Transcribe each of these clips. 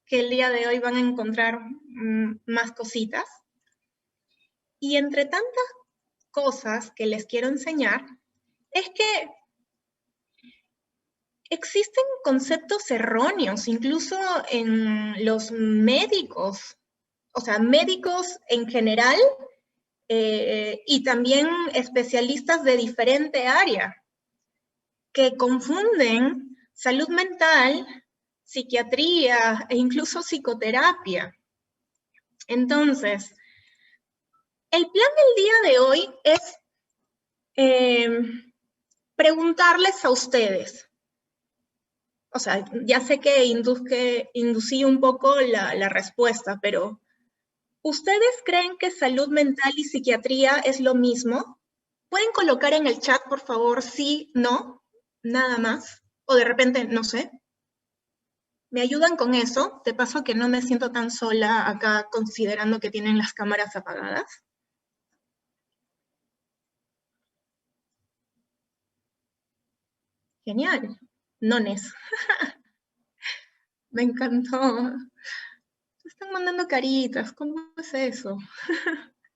que el día de hoy van a encontrar más cositas. Y entre tantas cosas que les quiero enseñar, es que existen conceptos erróneos, incluso en los médicos, o sea, médicos en general, y también especialistas de diferente área, que confunden salud mental, psiquiatría e incluso psicoterapia. Entonces, el plan del día de hoy es preguntarles a ustedes. O sea, ya sé que inducí un poco la respuesta, pero ¿ustedes creen que salud mental y psiquiatría es lo mismo? ¿Pueden colocar en el chat, por favor, sí, no, nada más? O de repente, no sé. ¿Me ayudan con eso? De paso que no me siento tan sola acá considerando que tienen las cámaras apagadas. Genial. Nones. Me encantó. Están mandando caritas. ¿Cómo es eso?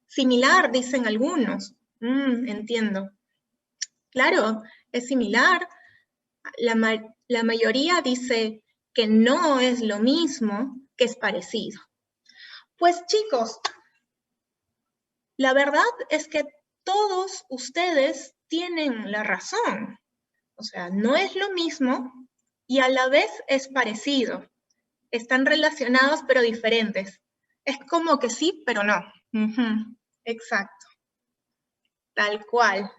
Similar, dicen algunos. Entiendo. Claro, es similar. La mayoría dice que no es lo mismo, que es parecido. Pues chicos, la verdad es que todos ustedes tienen la razón. O sea, no es lo mismo y a la vez es parecido. Están relacionados pero diferentes. Es como que sí, pero no. Exacto. Tal cual.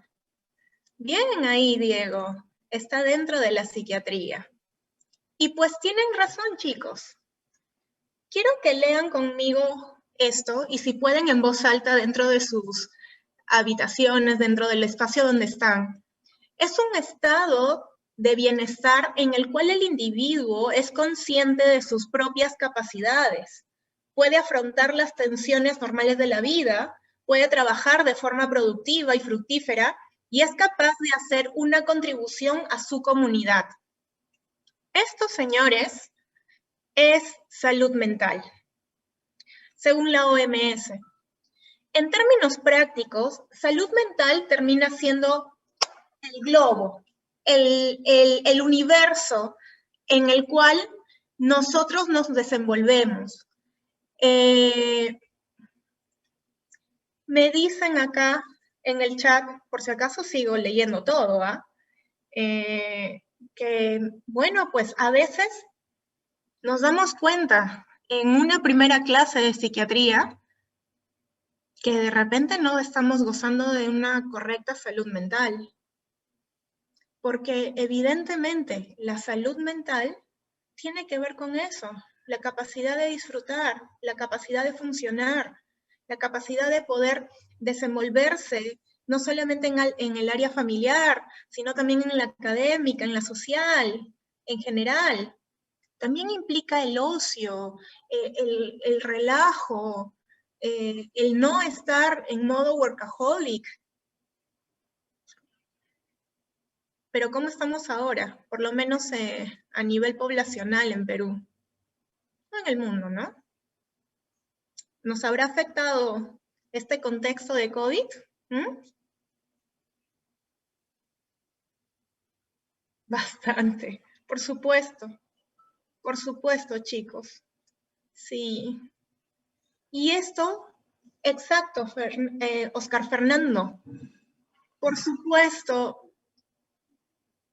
Bien ahí, Diego. Está dentro de la psiquiatría. Y pues tienen razón, chicos. Quiero que lean conmigo esto y si pueden en voz alta dentro de sus habitaciones, dentro del espacio donde están. Es un estado de bienestar en el cual el individuo es consciente de sus propias capacidades, puede afrontar las tensiones normales de la vida, puede trabajar de forma productiva y fructífera y es capaz de hacer una contribución a su comunidad. Esto, señores, es salud mental, según la OMS. En términos prácticos, salud mental termina siendo el globo, el universo en el cual nosotros nos desenvolvemos. Me dicen acá en el chat, por si acaso sigo leyendo todo, que, bueno, pues a veces nos damos cuenta en una primera clase de psiquiatría que de repente no estamos gozando de una correcta salud mental. Porque evidentemente la salud mental tiene que ver con eso, la capacidad de disfrutar, la capacidad de funcionar, la capacidad de poder desenvolverse, no solamente en el área familiar, sino también en la académica, en la social, en general. También implica el ocio, el relajo, el no estar en modo workaholic. Pero ¿cómo estamos ahora? Por lo menos a nivel poblacional en Perú. No en el mundo, ¿no? ¿Nos habrá afectado este contexto de COVID? Bastante, por supuesto, chicos. Sí. Y esto, exacto, Oscar Fernando, por supuesto,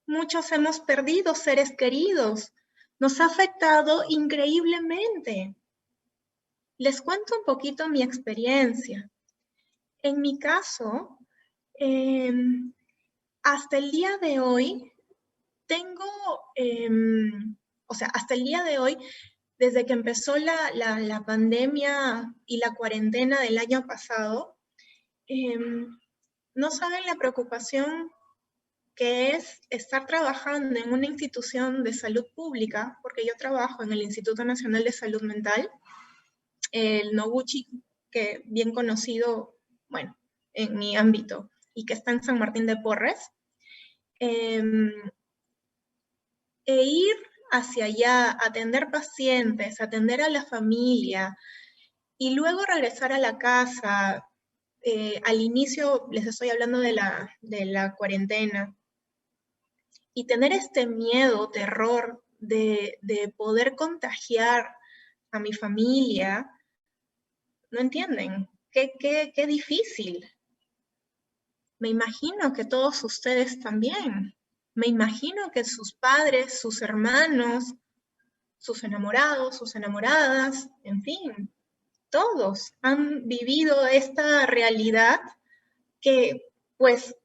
muchos hemos perdido seres queridos. Nos ha afectado increíblemente. Les cuento un poquito mi experiencia. En mi caso, hasta el día de hoy, tengo, o sea, hasta el día de hoy, desde que empezó la pandemia y la cuarentena del año pasado, no saben la preocupación que es estar trabajando en una institución de salud pública, porque yo trabajo en el Instituto Nacional de Salud Mental, el Noguchi, que bien conocido, bueno, en mi ámbito, y que está en San Martín de Porres, e ir hacia allá, atender pacientes, atender a la familia, y luego regresar a la casa. Al inicio les estoy hablando de la cuarentena, y tener este miedo, terror de poder contagiar a mi familia, no entienden, qué difícil. Me imagino que todos ustedes también. Me imagino que sus padres, sus hermanos, sus enamorados, sus enamoradas, en fin, todos han vivido esta realidad que pues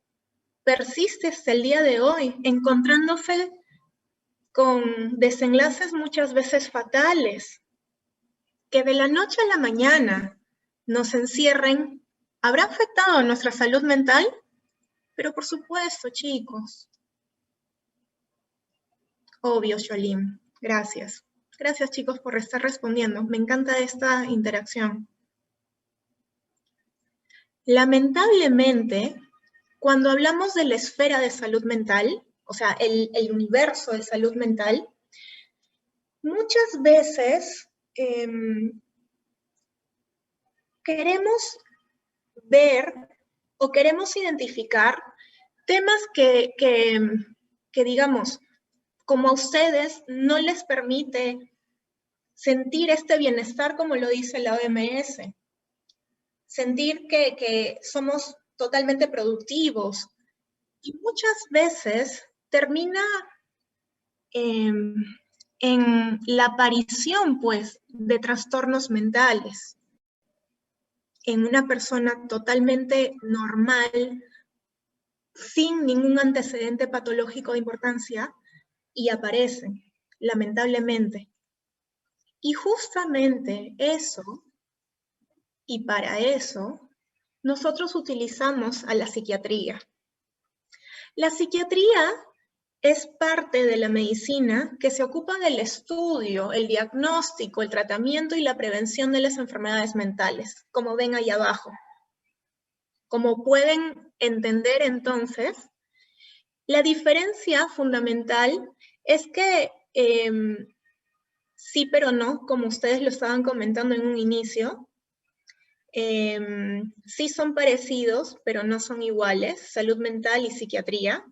persiste hasta el día de hoy, encontrándose con desenlaces muchas veces fatales, que de la noche a la mañana nos encierren. ¿Habrá afectado nuestra salud mental? Pero por supuesto, chicos. Obvio, Sholim. Gracias. Gracias, chicos, por estar respondiendo. Me encanta esta interacción. Lamentablemente, cuando hablamos de la esfera de salud mental, o sea, el universo de salud mental, muchas veces queremos ver o queremos identificar temas que digamos, como a ustedes no les permite sentir este bienestar como lo dice la OMS, sentir que somos totalmente productivos, y muchas veces termina en la aparición, pues, de trastornos mentales en una persona totalmente normal, sin ningún antecedente patológico de importancia, y aparecen, lamentablemente. Y justamente eso, y para eso, nosotros utilizamos a la psiquiatría. La psiquiatría es parte de la medicina que se ocupa del estudio, el diagnóstico, el tratamiento y la prevención de las enfermedades mentales, como ven ahí abajo. Como pueden entender entonces, la diferencia fundamental es que sí pero no, como ustedes lo estaban comentando en un inicio, sí son parecidos, pero no son iguales, salud mental y psiquiatría,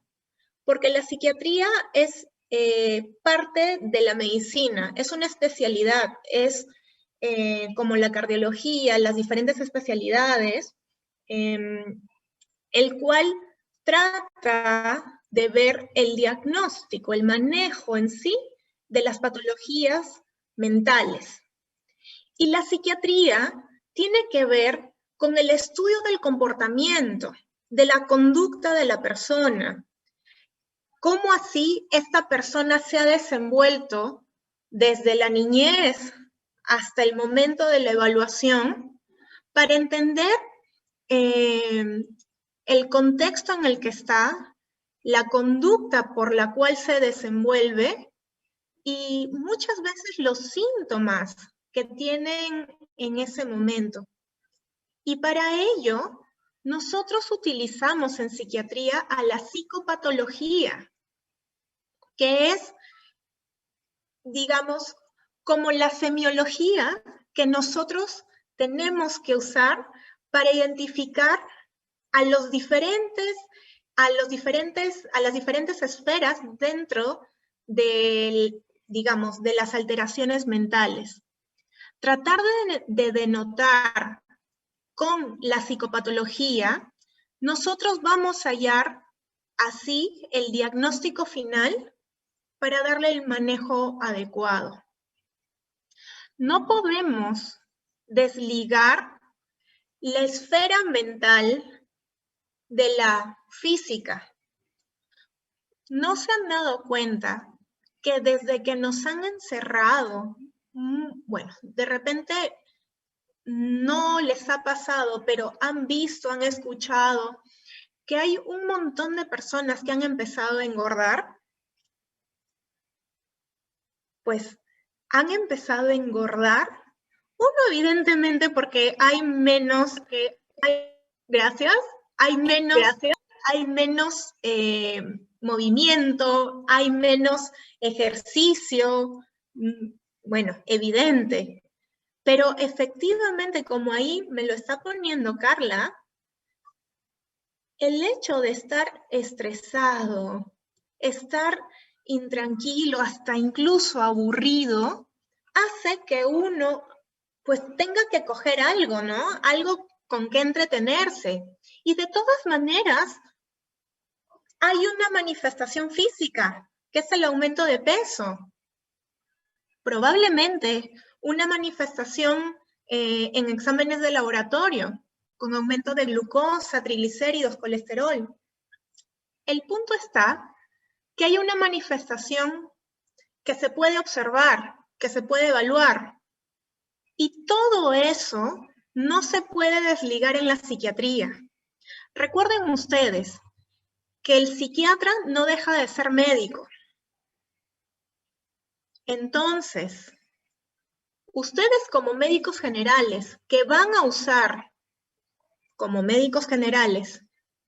porque la psiquiatría es parte de la medicina, es una especialidad, es como la cardiología, las diferentes especialidades, el cual trata de ver el diagnóstico, el manejo en sí de las patologías mentales. Y la psiquiatría tiene que ver con el estudio del comportamiento, de la conducta de la persona, cómo así esta persona se ha desenvuelto desde la niñez hasta el momento de la evaluación, para entender el contexto en el que está, la conducta por la cual se desenvuelve y muchas veces los síntomas que tienen en ese momento. Y para ello, nosotros utilizamos en psiquiatría a la psicopatología, que es, digamos, como la semiología que nosotros tenemos que usar para identificar a las diferentes esferas dentro del, digamos, de las alteraciones mentales. Tratar de denotar con la psicopatología, nosotros vamos a hallar así el diagnóstico final para darle el manejo adecuado. No podemos desligar la esfera mental de la física. ¿No se han dado cuenta que desde que nos han encerrado, bueno, de repente no les ha pasado, pero han visto, han escuchado que hay un montón de personas que han empezado a engordar? Pues han empezado a engordar, uno evidentemente porque hay menos, gracias, hay menos movimiento, hay menos ejercicio, bueno, evidente. Pero efectivamente, como ahí me lo está poniendo Carla, el hecho de estar estresado, estar intranquilo, hasta incluso aburrido, hace que uno pues tenga que coger algo, ¿no? Algo con que entretenerse. Y de todas maneras, hay una manifestación física, que es el aumento de peso. Probablemente una manifestación en exámenes de laboratorio, con aumento de glucosa, triglicéridos, colesterol. El punto está que hay una manifestación que se puede observar, que se puede evaluar. Y todo eso no se puede desligar en la psiquiatría. Recuerden ustedes que el psiquiatra no deja de ser médico. Entonces, ustedes como médicos generales que van a usar como médicos generales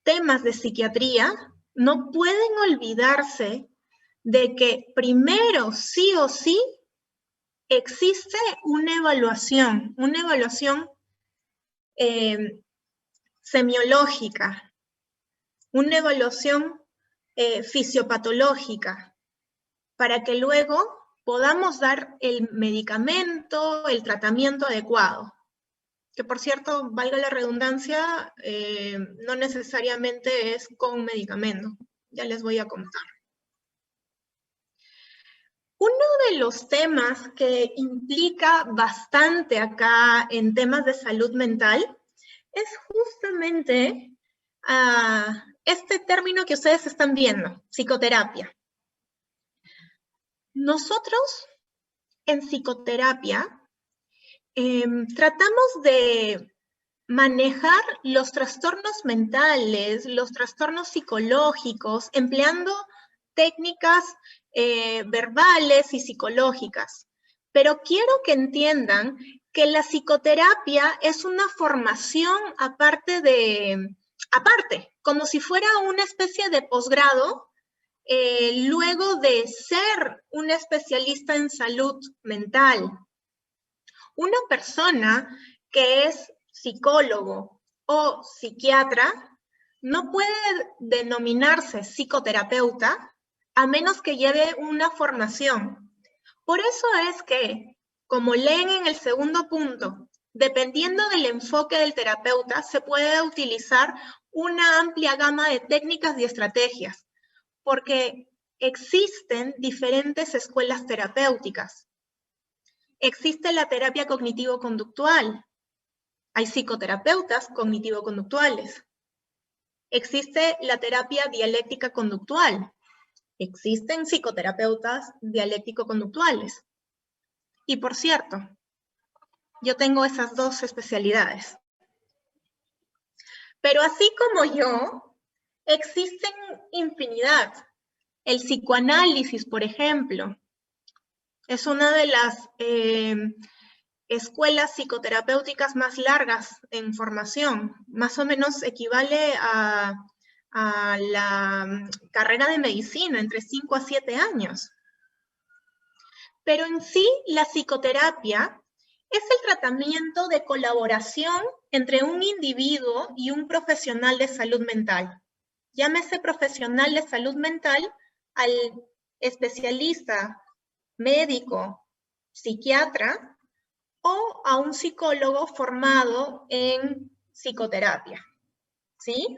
temas de psiquiatría, no pueden olvidarse de que primero sí o sí existe una evaluación semiológica, una evaluación fisiopatológica, para que luego podamos dar el medicamento, el tratamiento adecuado. Que por cierto, valga la redundancia, no necesariamente es con medicamento. Ya les voy a contar. Uno de los temas que implica bastante acá en temas de salud mental es justamente este término que ustedes están viendo, psicoterapia. Nosotros en psicoterapia tratamos de manejar los trastornos mentales, los trastornos psicológicos, empleando técnicas verbales y psicológicas. Pero quiero que entiendan que la psicoterapia es una formación aparte, como si fuera una especie de posgrado, luego de ser un especialista en salud mental. Una persona que es psicólogo o psiquiatra no puede denominarse psicoterapeuta a menos que lleve una formación. Por eso es que, como leen en el segundo punto, dependiendo del enfoque del terapeuta, se puede utilizar una amplia gama de técnicas y estrategias, porque existen diferentes escuelas terapéuticas. Existe la terapia cognitivo-conductual. Hay psicoterapeutas cognitivo-conductuales. Existe la terapia dialéctica conductual. Existen psicoterapeutas dialéctico-conductuales. Y por cierto, yo tengo esas dos especialidades. Pero así como yo, existen infinidad. El psicoanálisis, por ejemplo, es una de las escuelas psicoterapéuticas más largas en formación. Más o menos equivale a la carrera de medicina, entre 5 a 7 años. Pero en sí, la psicoterapia es el tratamiento de colaboración entre un individuo y un profesional de salud mental. Llámese profesional de salud mental al especialista, médico, psiquiatra, o a un psicólogo formado en psicoterapia, ¿sí?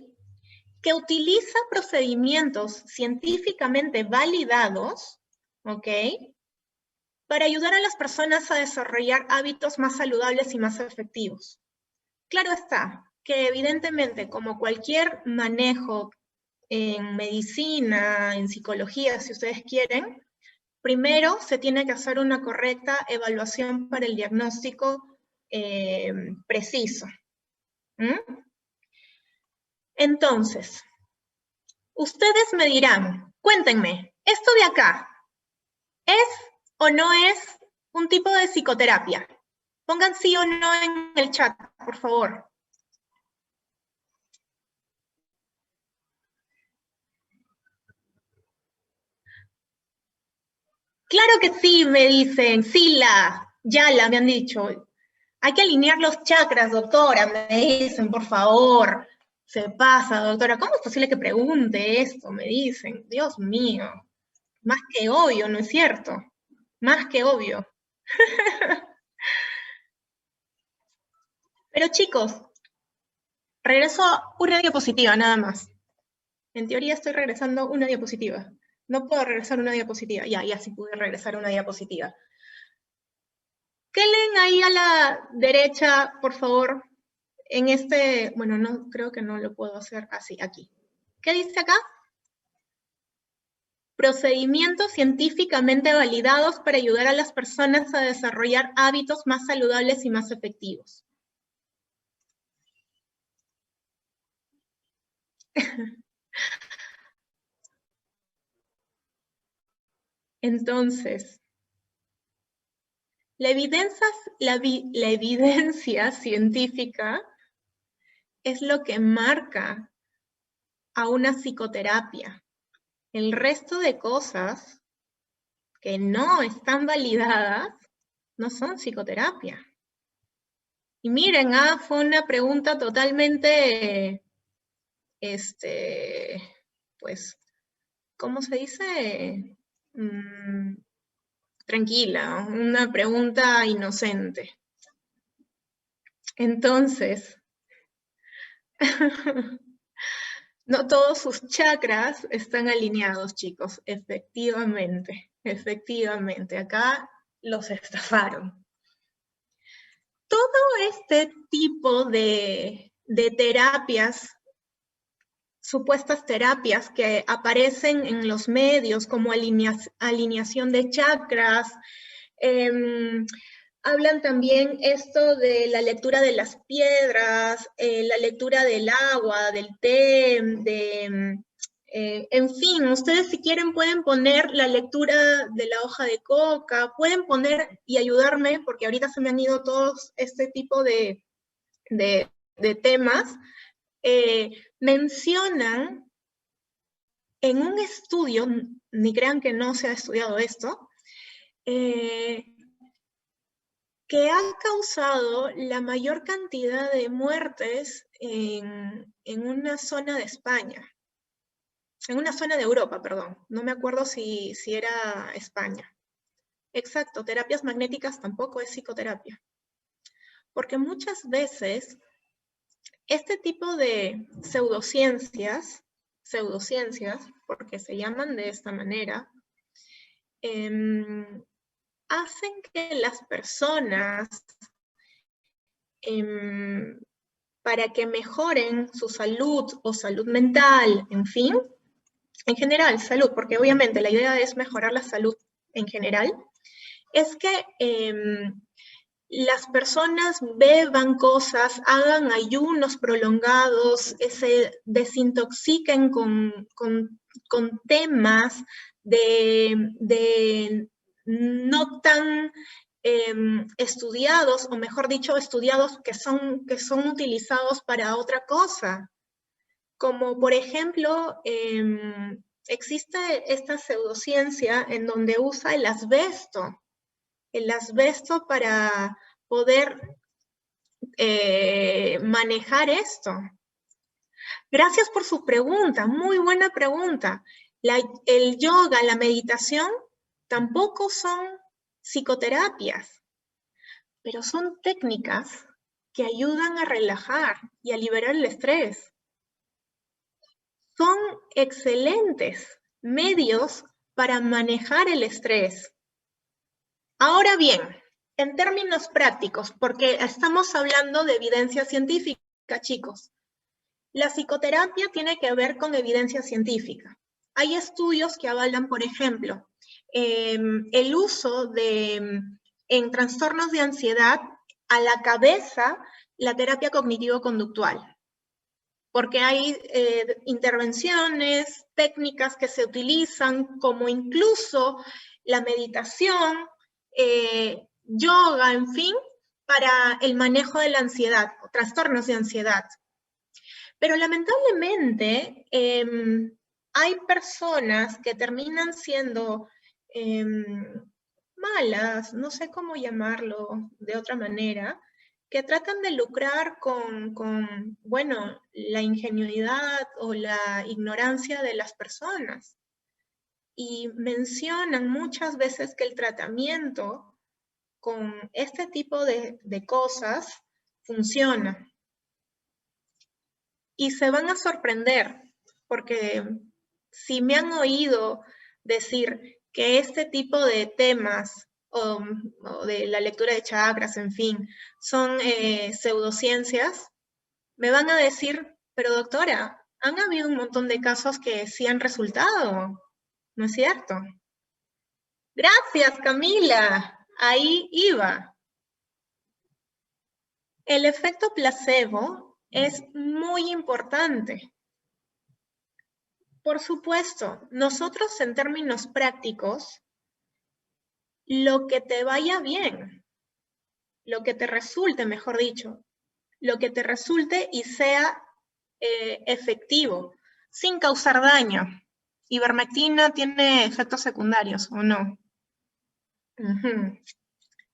Que utiliza procedimientos científicamente validados, ¿ok? Para ayudar a las personas a desarrollar hábitos más saludables y más efectivos. Claro está que evidentemente, como cualquier manejo en medicina, en psicología, si ustedes quieren, primero se tiene que hacer una correcta evaluación para el diagnóstico preciso. Entonces, ustedes me dirán, cuéntenme, ¿esto de acá es o no es un tipo de psicoterapia? Pongan sí o no en el chat, por favor. Claro que sí, me dicen, Sila, Yala, me han dicho. Hay que alinear los chakras, doctora, me dicen, por favor. Se pasa, doctora. ¿Cómo es posible que pregunte esto? Me dicen. Dios mío. Más que obvio, ¿no es cierto? Más que obvio. Pero chicos, regreso a una diapositiva nada más. En teoría estoy regresando una diapositiva. No puedo regresar una diapositiva. Ya sí pude regresar una diapositiva. ¿Qué leen ahí a la derecha, por favor? En este, bueno, no, creo que no lo puedo hacer así, aquí. ¿Qué dice acá? Procedimientos científicamente validados para ayudar a las personas a desarrollar hábitos más saludables y más efectivos. Entonces, la evidencia científica es lo que marca a una psicoterapia. El resto de cosas que no están validadas no son psicoterapia. Y miren, fue una pregunta totalmente, pues, ¿cómo se dice? Tranquila, una pregunta inocente. Entonces, no todos sus chakras están alineados, chicos, efectivamente, efectivamente, acá los estafaron. Todo este tipo de terapias, supuestas terapias que aparecen en los medios como alineación de chakras, hablan también esto de la lectura de las piedras, la lectura del agua, del té, en fin, ustedes si quieren pueden poner la lectura de la hoja de coca, pueden poner y ayudarme, porque ahorita se me han ido todos este tipo de temas, mencionan en un estudio, ni crean que no se ha estudiado esto, que ha causado la mayor cantidad de muertes en una zona de España, en una zona de Europa, perdón, no me acuerdo si era España. Exacto, terapias magnéticas tampoco es psicoterapia, porque muchas veces este tipo de pseudociencias, porque se llaman de esta manera, hacen que las personas, para que mejoren su salud o salud mental, en fin, en general, salud, porque obviamente la idea es mejorar la salud en general, es que las personas beban cosas, hagan ayunos prolongados, se desintoxiquen con temas de no tan estudiados, o mejor dicho, estudiados que son utilizados para otra cosa. Como por ejemplo, existe esta pseudociencia en donde usa el asbesto para poder manejar esto. Gracias por su pregunta, muy buena pregunta. El yoga, la meditación, tampoco son psicoterapias, pero son técnicas que ayudan a relajar y a liberar el estrés. Son excelentes medios para manejar el estrés. Ahora bien, en términos prácticos, porque estamos hablando de evidencia científica, chicos. La psicoterapia tiene que ver con evidencia científica. Hay estudios que avalan, por ejemplo, el uso en trastornos de ansiedad a la cabeza, la terapia cognitivo-conductual. Porque hay intervenciones, técnicas que se utilizan, como incluso la meditación, yoga, en fin, para el manejo de la ansiedad, o trastornos de ansiedad. Pero lamentablemente hay personas que terminan siendo malas, no sé cómo llamarlo de otra manera, que tratan de lucrar con, bueno, la ingenuidad o la ignorancia de las personas. Y mencionan muchas veces que el tratamiento con este tipo de cosas funciona. Y se van a sorprender, porque si me han oído decir que este tipo de temas o de la lectura de chakras, en fin, son pseudociencias, me van a decir, pero doctora, han habido un montón de casos que sí han resultado, ¿no es cierto? Gracias, Camila. Ahí iba. El efecto placebo es muy importante. Por supuesto, nosotros en términos prácticos, lo que te vaya bien, lo que te resulte, mejor dicho, lo que te resulte y sea efectivo, sin causar daño. ¿Ivermectina tiene efectos secundarios o no?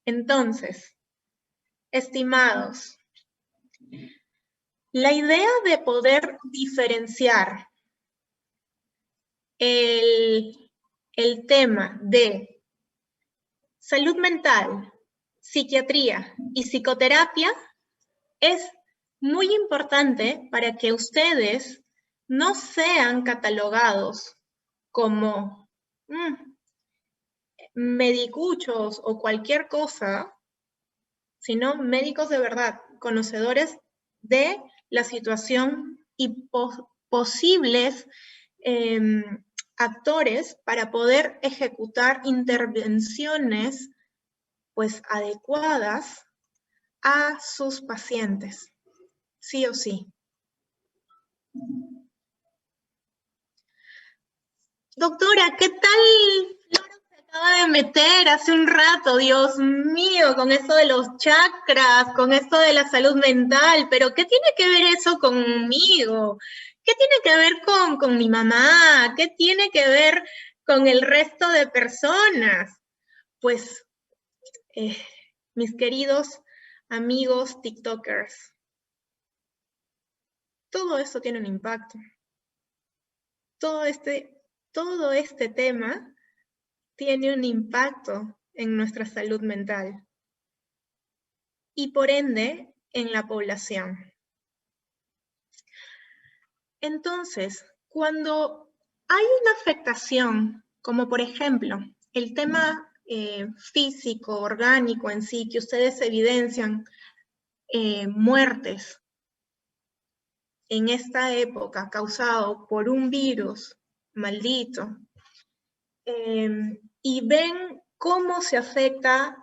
Entonces, estimados, la idea de poder diferenciar el tema de salud mental, psiquiatría y psicoterapia es muy importante para que ustedes no sean catalogados como medicuchos o cualquier cosa, sino médicos de verdad, conocedores de la situación y posibles actores para poder ejecutar intervenciones pues adecuadas a sus pacientes, sí o sí. Doctora, ¿qué tal Flora se acaba de meter hace un rato? Dios mío, con eso de los chakras, con esto de la salud mental, pero ¿qué tiene que ver eso conmigo? ¿Qué tiene que ver con mi mamá? ¿Qué tiene que ver con el resto de personas? Pues, mis queridos amigos TikTokers, todo eso tiene un impacto. Todo este tema tiene un impacto en nuestra salud mental y por ende en la población. Entonces, cuando hay una afectación, como por ejemplo el tema físico, orgánico en sí, que ustedes evidencian muertes en esta época causado por un virus maldito, y ven cómo se afecta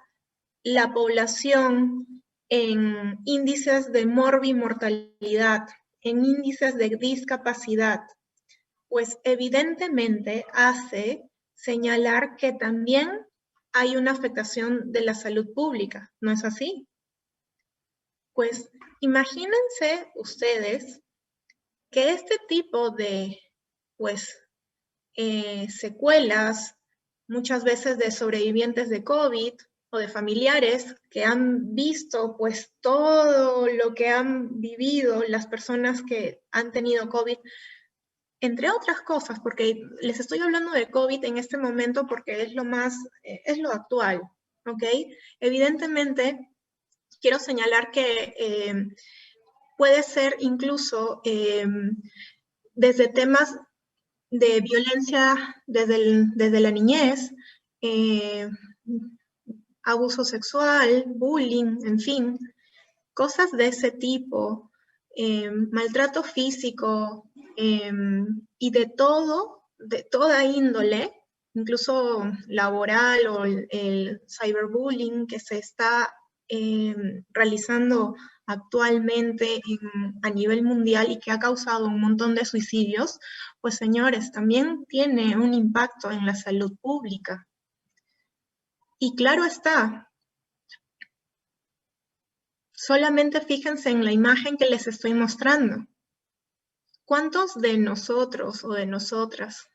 la población en índices de morbimortalidad, en índices de discapacidad, pues evidentemente hace señalar que también hay una afectación de la salud pública, ¿no es así? Pues imagínense ustedes que este tipo de, pues, secuelas, muchas veces de sobrevivientes de COVID o de familiares que han visto pues todo lo que han vivido las personas que han tenido COVID, entre otras cosas, porque les estoy hablando de COVID en este momento porque es lo más, es lo actual, ¿ok? Evidentemente, quiero señalar que puede ser incluso desde temas de violencia desde la niñez, abuso sexual, bullying, en fin, cosas de ese tipo, maltrato físico y de toda índole, incluso laboral o el cyberbullying que se está realizando actualmente a nivel mundial y que ha causado un montón de suicidios, pues señores, también tiene un impacto en la salud pública. Y claro está, solamente fíjense en la imagen que les estoy mostrando. ¿Cuántos de nosotros o de nosotras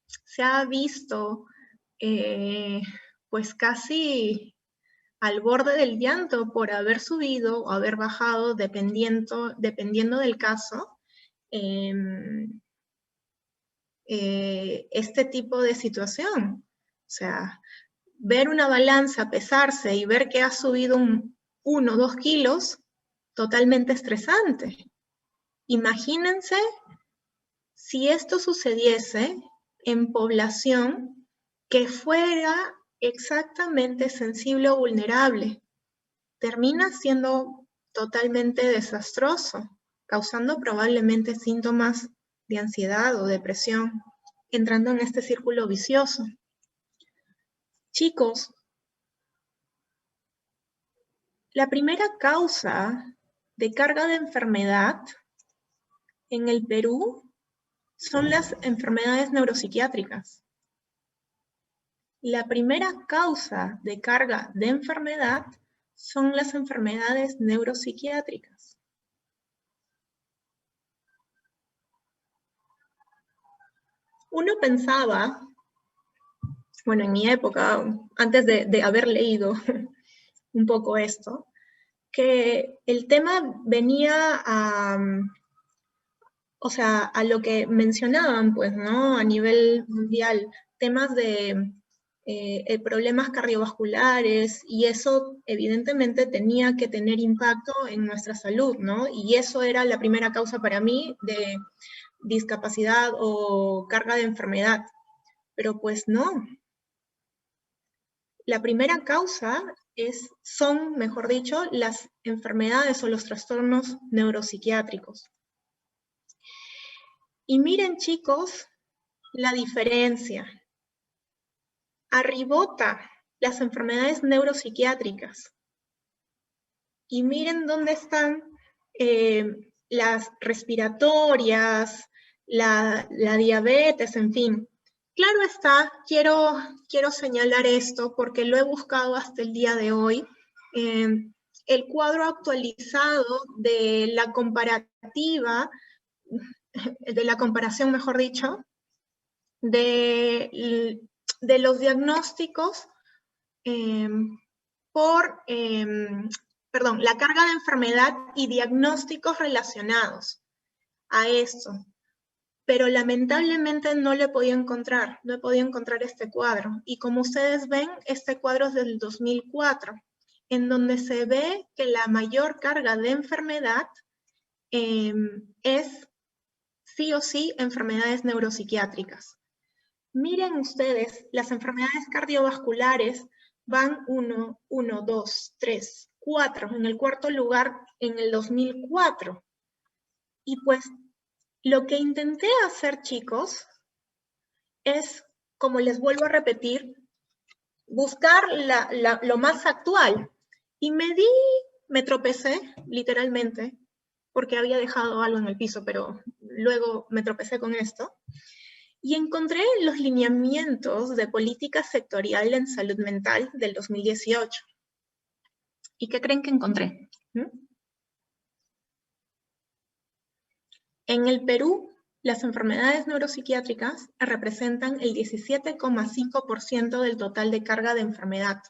se ha visto pues casi al borde del llanto por haber subido o haber bajado, dependiendo del caso, este tipo de situación. O sea, ver una balanza, pesarse y ver que ha subido 1 o 2 kilos, totalmente estresante. Imagínense si esto sucediese en población que fuera exactamente sensible o vulnerable. Termina siendo totalmente desastroso, causando probablemente síntomas de ansiedad o depresión, entrando en este círculo vicioso. Chicos, la primera causa de carga de enfermedad en el Perú son las enfermedades neuropsiquiátricas. La primera causa de carga de enfermedad son las enfermedades neuropsiquiátricas. Uno pensaba, bueno, en mi época, antes de haber leído un poco esto, que el tema venía o sea, a lo que mencionaban, pues, ¿no? A nivel mundial, temas de problemas cardiovasculares, y eso evidentemente tenía que tener impacto en nuestra salud, ¿no? Y eso era la primera causa para mí de discapacidad o carga de enfermedad. Pero pues no. La primera causa son, mejor dicho, las enfermedades o los trastornos neuropsiquiátricos. Y miren, chicos, la diferencia. Arribota las enfermedades neuropsiquiátricas. Y miren dónde están las respiratorias, la diabetes, en fin. Claro está, quiero señalar esto porque lo he buscado hasta el día de hoy. El cuadro actualizado de la comparativa, de la comparación, mejor dicho, de los diagnósticos la carga de enfermedad y diagnósticos relacionados a esto. Pero lamentablemente no lo he podido encontrar, no he podido encontrar este cuadro. Y como ustedes ven, este cuadro es del 2004, en donde se ve que la mayor carga de enfermedad es sí o sí enfermedades neuropsiquiátricas. Miren ustedes, las enfermedades cardiovasculares van 1, 2, 3, 4, en el cuarto lugar en el 2004. Y pues lo que intenté hacer, chicos, es, como les vuelvo a repetir, buscar lo más actual. Y me tropecé, literalmente, porque había dejado algo en el piso, pero luego me tropecé con esto. Y encontré los lineamientos de política sectorial en salud mental del 2018. ¿Y qué creen que encontré? En el Perú, las enfermedades neuropsiquiátricas representan el 17,5% del total de carga de enfermedad,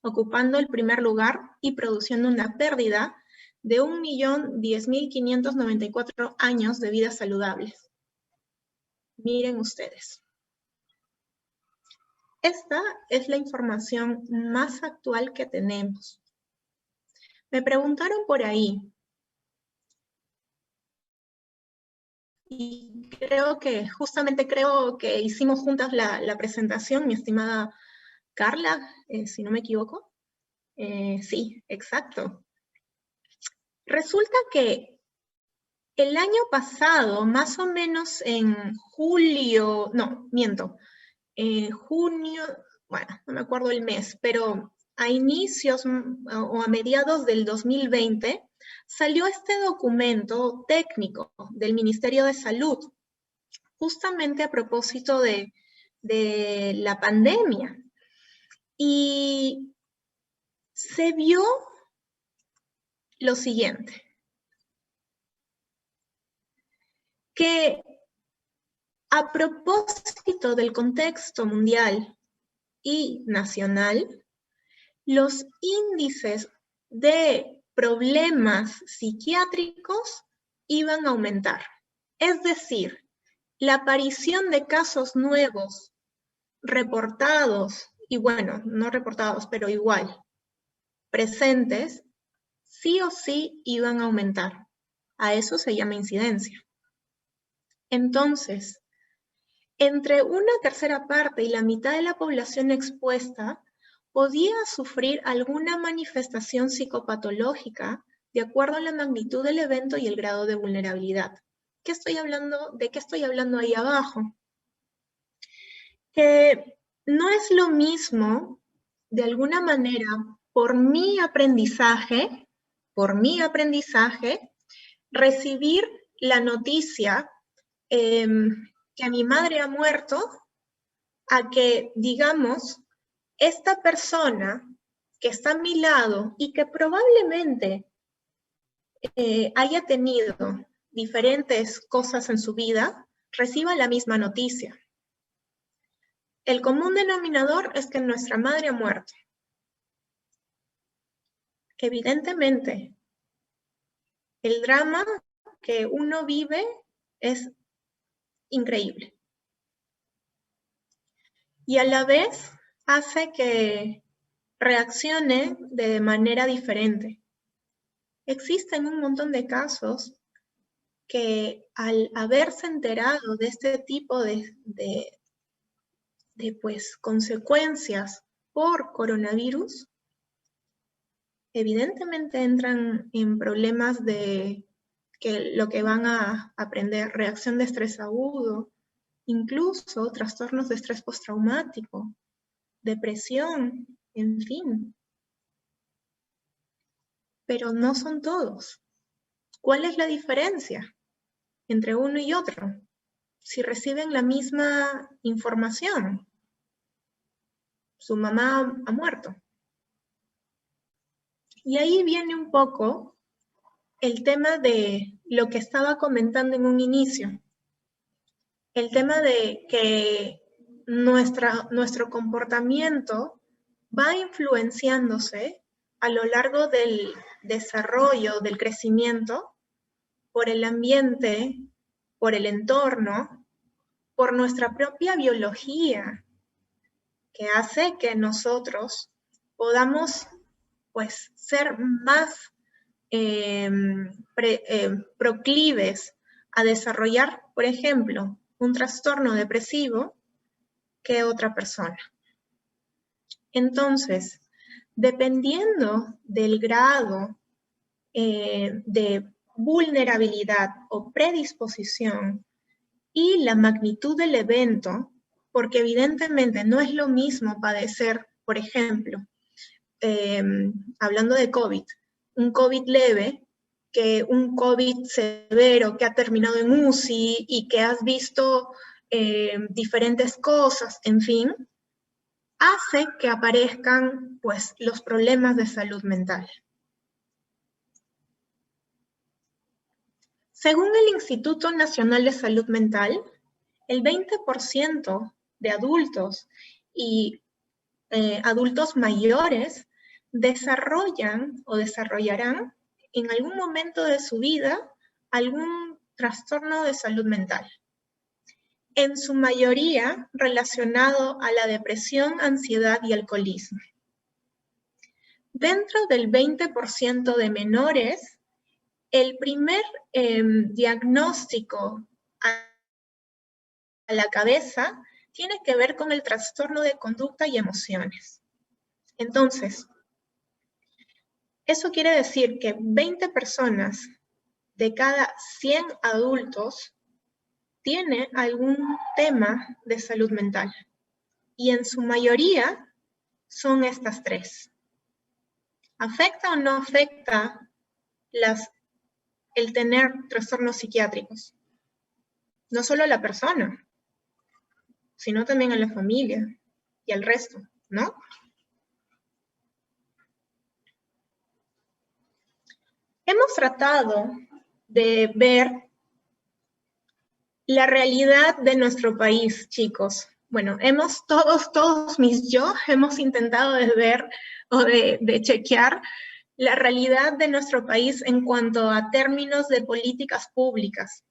ocupando el primer lugar y produciendo una pérdida de 1.010.594 años de vidas saludables. Miren ustedes. Esta es la información más actual que tenemos. Me preguntaron por ahí, y justamente creo que hicimos juntas la presentación, mi estimada Carla, si no me equivoco. Sí, exacto. Resulta que el año pasado, más o menos en julio, no, miento, junio, bueno, no me acuerdo el mes, pero a inicios o a mediados del 2020, salió este documento técnico del Ministerio de Salud, justamente a propósito de la pandemia. Y se vio lo siguiente, que a propósito del contexto mundial y nacional, los índices de problemas psiquiátricos iban a aumentar. Es decir, la aparición de casos nuevos reportados, y bueno, no reportados, pero igual, presentes, sí o sí iban a aumentar. A eso se llama incidencia. Entonces, entre una tercera parte y la mitad de la población expuesta podía sufrir alguna manifestación psicopatológica de acuerdo a la magnitud del evento y el grado de vulnerabilidad. ¿De qué estoy hablando ahí abajo? Que no es lo mismo, de alguna manera, por mi aprendizaje, recibir la noticia que mi madre ha muerto, a que, digamos, esta persona que está a mi lado y que probablemente haya tenido diferentes cosas en su vida, reciba la misma noticia. El común denominador es que nuestra madre ha muerto. Evidentemente, el drama que uno vive es increíble. Y a la vez hace que reaccione de manera diferente. Existen un montón de casos que al haberse enterado de este tipo de consecuencias por coronavirus, evidentemente entran en problemas de lo que van a aprender, reacción de estrés agudo, incluso trastornos de estrés postraumático, depresión, en fin. Pero no son todos. ¿Cuál es la diferencia entre uno y otro? Si reciben la misma información, su mamá ha muerto. Y ahí viene un poco el tema de lo que estaba comentando en un inicio. El tema de que nuestro comportamiento va influenciándose a lo largo del desarrollo, del crecimiento, por el ambiente, por el entorno, por nuestra propia biología, que hace que nosotros podamos, pues, ser más proclives a desarrollar, por ejemplo, un trastorno depresivo que otra persona. Entonces, dependiendo del grado de vulnerabilidad o predisposición y la magnitud del evento, porque evidentemente no es lo mismo padecer, por ejemplo, hablando de COVID, un COVID leve que un COVID severo que ha terminado en UCI y que has visto diferentes cosas, en fin, hace que aparezcan pues los problemas de salud mental. Según el Instituto Nacional de Salud Mental, el 20% de adultos y adultos mayores desarrollan o desarrollarán en algún momento de su vida algún trastorno de salud mental. En su mayoría relacionado a la depresión, ansiedad y alcoholismo. Dentro del 20% de menores, el primer diagnóstico a la cabeza tiene que ver con el trastorno de conducta y emociones. Entonces, eso quiere decir que 20 personas de cada 100 adultos tiene algún tema de salud mental. Y en su mayoría son estas tres. ¿Afecta o no afecta el tener trastornos psiquiátricos? No solo a la persona, sino también a la familia y al resto, ¿no? Hemos tratado de ver la realidad de nuestro país, chicos, bueno, todos mis yo, hemos intentado de ver o de chequear la realidad de nuestro país en cuanto a términos de políticas públicas.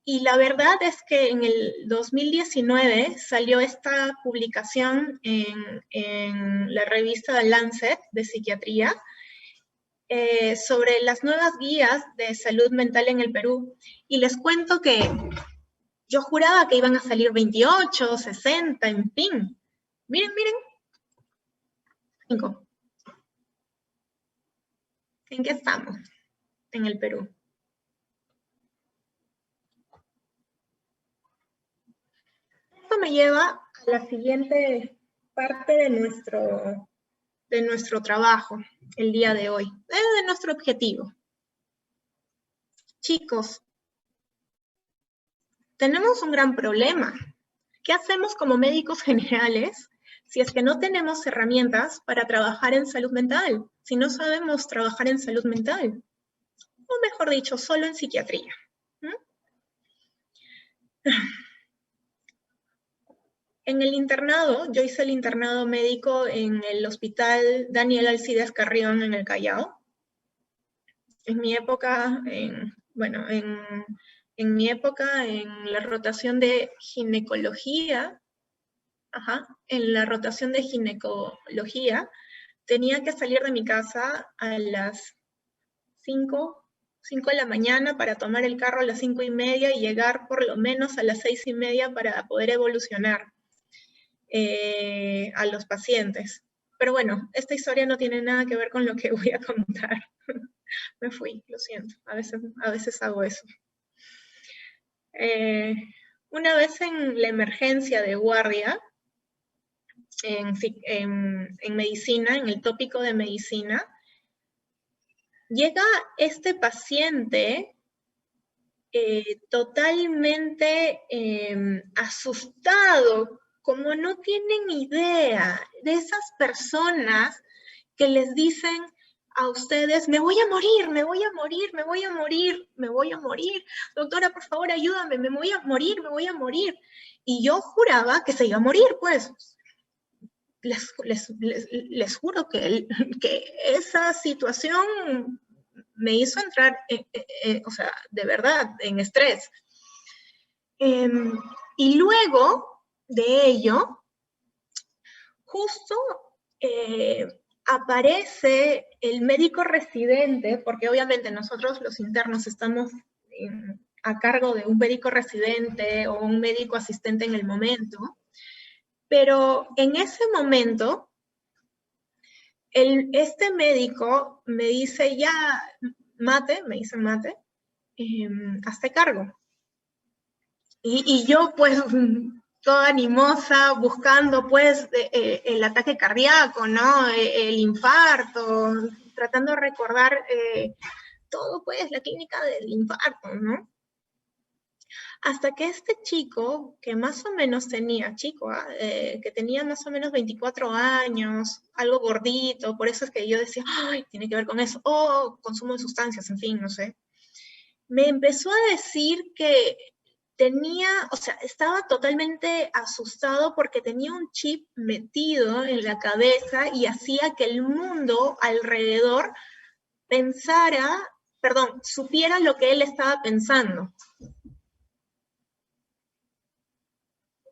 Y la verdad es que en el 2019 salió esta publicación en la revista Lancet de psiquiatría sobre las nuevas guías de salud mental en el Perú. Y les cuento que yo juraba que iban a salir 28, 60, en fin. Miren, 5. ¿En qué estamos en el Perú? Esto me lleva a la siguiente parte de nuestro trabajo el día de hoy, de nuestro objetivo. Chicos, tenemos un gran problema. ¿Qué hacemos como médicos generales si es que no tenemos herramientas para trabajar en salud mental? Si no sabemos trabajar en salud mental, o mejor dicho, solo en psiquiatría. En el internado, yo hice el internado médico en el hospital Daniel Alcides Carrión en el Callao. En mi época, en mi época, en la rotación de ginecología, en la rotación de ginecología, tenía que salir de mi casa a las 5 de la mañana para tomar el carro a las 5:30 y llegar por lo menos a las 6:30 para poder evolucionar a los pacientes. Pero bueno, esta historia no tiene nada que ver con lo que voy a contar. Me fui, lo siento, a veces hago eso. Una vez en la emergencia de guardia, en medicina, en el tópico de medicina, llega este paciente totalmente asustado, como no tienen idea de esas personas que les dicen a ustedes, me voy a morir, me voy a morir, me voy a morir, me voy a morir, doctora, por favor, ayúdame, me voy a morir, me voy a morir. Y yo juraba que se iba a morir, pues. Les juro que esa situación me hizo entrar, o sea, de verdad, en estrés. Y luego de ello, justo aparece el médico residente, porque obviamente nosotros los internos estamos a cargo de un médico residente o un médico asistente en el momento, pero en ese momento, este médico me dice, ya, Mate, me dice Mate, hazte cargo. Y yo, pues, toda animosa, buscando, pues, el ataque cardíaco, ¿no? El infarto, tratando de recordar todo, pues, la clínica del infarto, ¿no? Hasta que este chico, que más o menos tenía, que tenía más o menos 24 años, algo gordito, por eso es que yo decía, ay, tiene que ver con eso, o consumo de sustancias, en fin, no sé. Me empezó a decir que tenía, o sea, estaba totalmente asustado porque tenía un chip metido en la cabeza y hacía que el mundo alrededor supiera lo que él estaba pensando.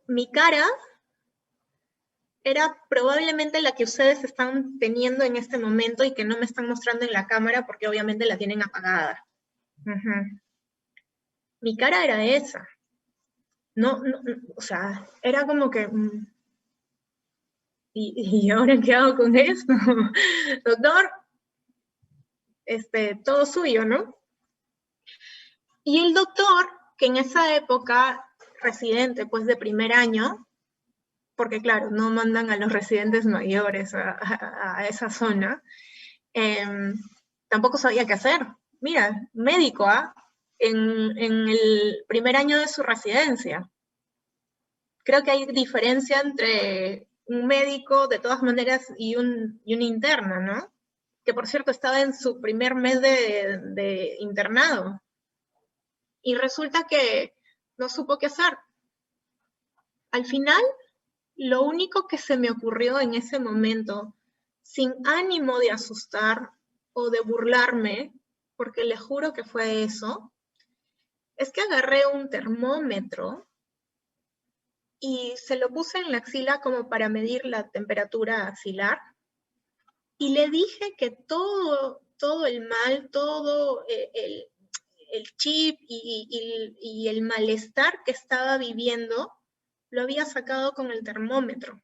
Mi cara era probablemente la que ustedes están teniendo en este momento y que no me están mostrando en la cámara porque obviamente la tienen apagada. Mi cara era esa. No, o sea, era como que, ¿y ahora qué hago con esto? Doctor, todo suyo, ¿no? Y el doctor, que en esa época, residente, pues de primer año, porque claro, no mandan a los residentes mayores a esa zona, tampoco sabía qué hacer. Mira, médico, en el primer año de su residencia. Creo que hay diferencia entre un médico, de todas maneras, y un interno, ¿no? Que por cierto estaba en su primer mes de internado. Y resulta que no supo qué hacer. Al final, lo único que se me ocurrió en ese momento, sin ánimo de asustar o de burlarme, porque le juro que fue eso, es que agarré un termómetro y se lo puse en la axila como para medir la temperatura axilar. Y le dije que todo el mal, todo el chip y el malestar que estaba viviendo, lo había sacado con el termómetro,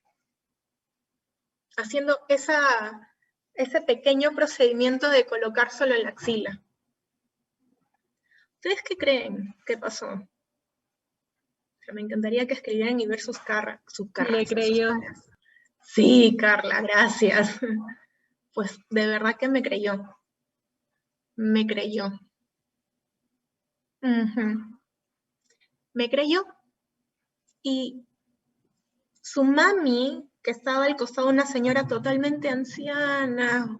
haciendo ese pequeño procedimiento de colocárselo en la axila. ¿Ustedes qué creen que pasó? O sea, me encantaría que escribieran y ver sus caras. Le creyó. Sí, Carla, gracias. Pues de verdad que me creyó. Me creyó. Me creyó. Y su mami, que estaba al costado de una señora totalmente anciana,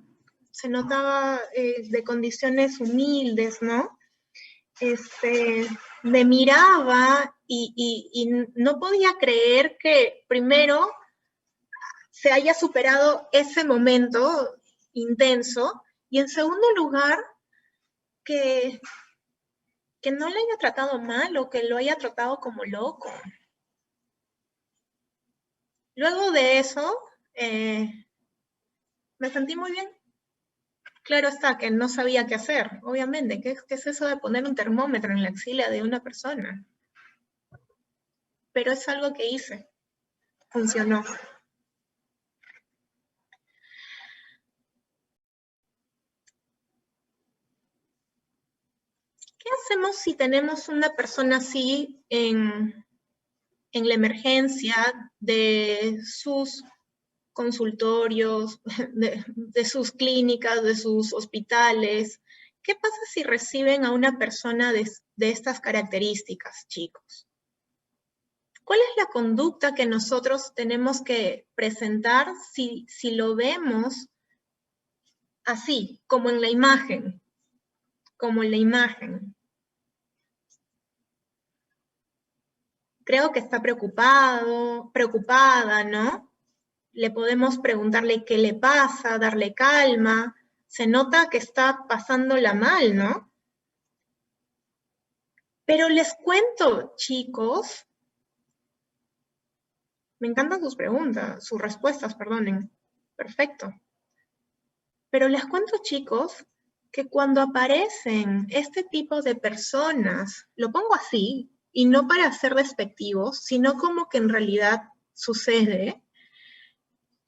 se notaba de condiciones humildes, ¿no? Me miraba y no podía creer que primero se haya superado ese momento intenso y en segundo lugar que no le haya tratado mal o que lo haya tratado como loco. Luego de eso, me sentí muy bien. Claro está que no sabía qué hacer, obviamente. ¿Qué es eso de poner un termómetro en la axila de una persona? Pero es algo que hice. Funcionó. ¿Qué hacemos si tenemos una persona así en la emergencia de sus consultorios, de sus clínicas, de sus hospitales? ¿Qué pasa si reciben a una persona de estas características, chicos? ¿Cuál es la conducta que nosotros tenemos que presentar si lo vemos así, como en la imagen? Como en la imagen. Creo que está preocupado, preocupada, ¿no? Le podemos preguntarle qué le pasa, darle calma. Se nota que está pasándola mal, ¿no? Pero les cuento, chicos, me encantan sus preguntas, sus respuestas, perdonen. Perfecto. Pero les cuento, chicos, que cuando aparecen este tipo de personas, lo pongo así, y no para ser despectivos, sino como que en realidad sucede,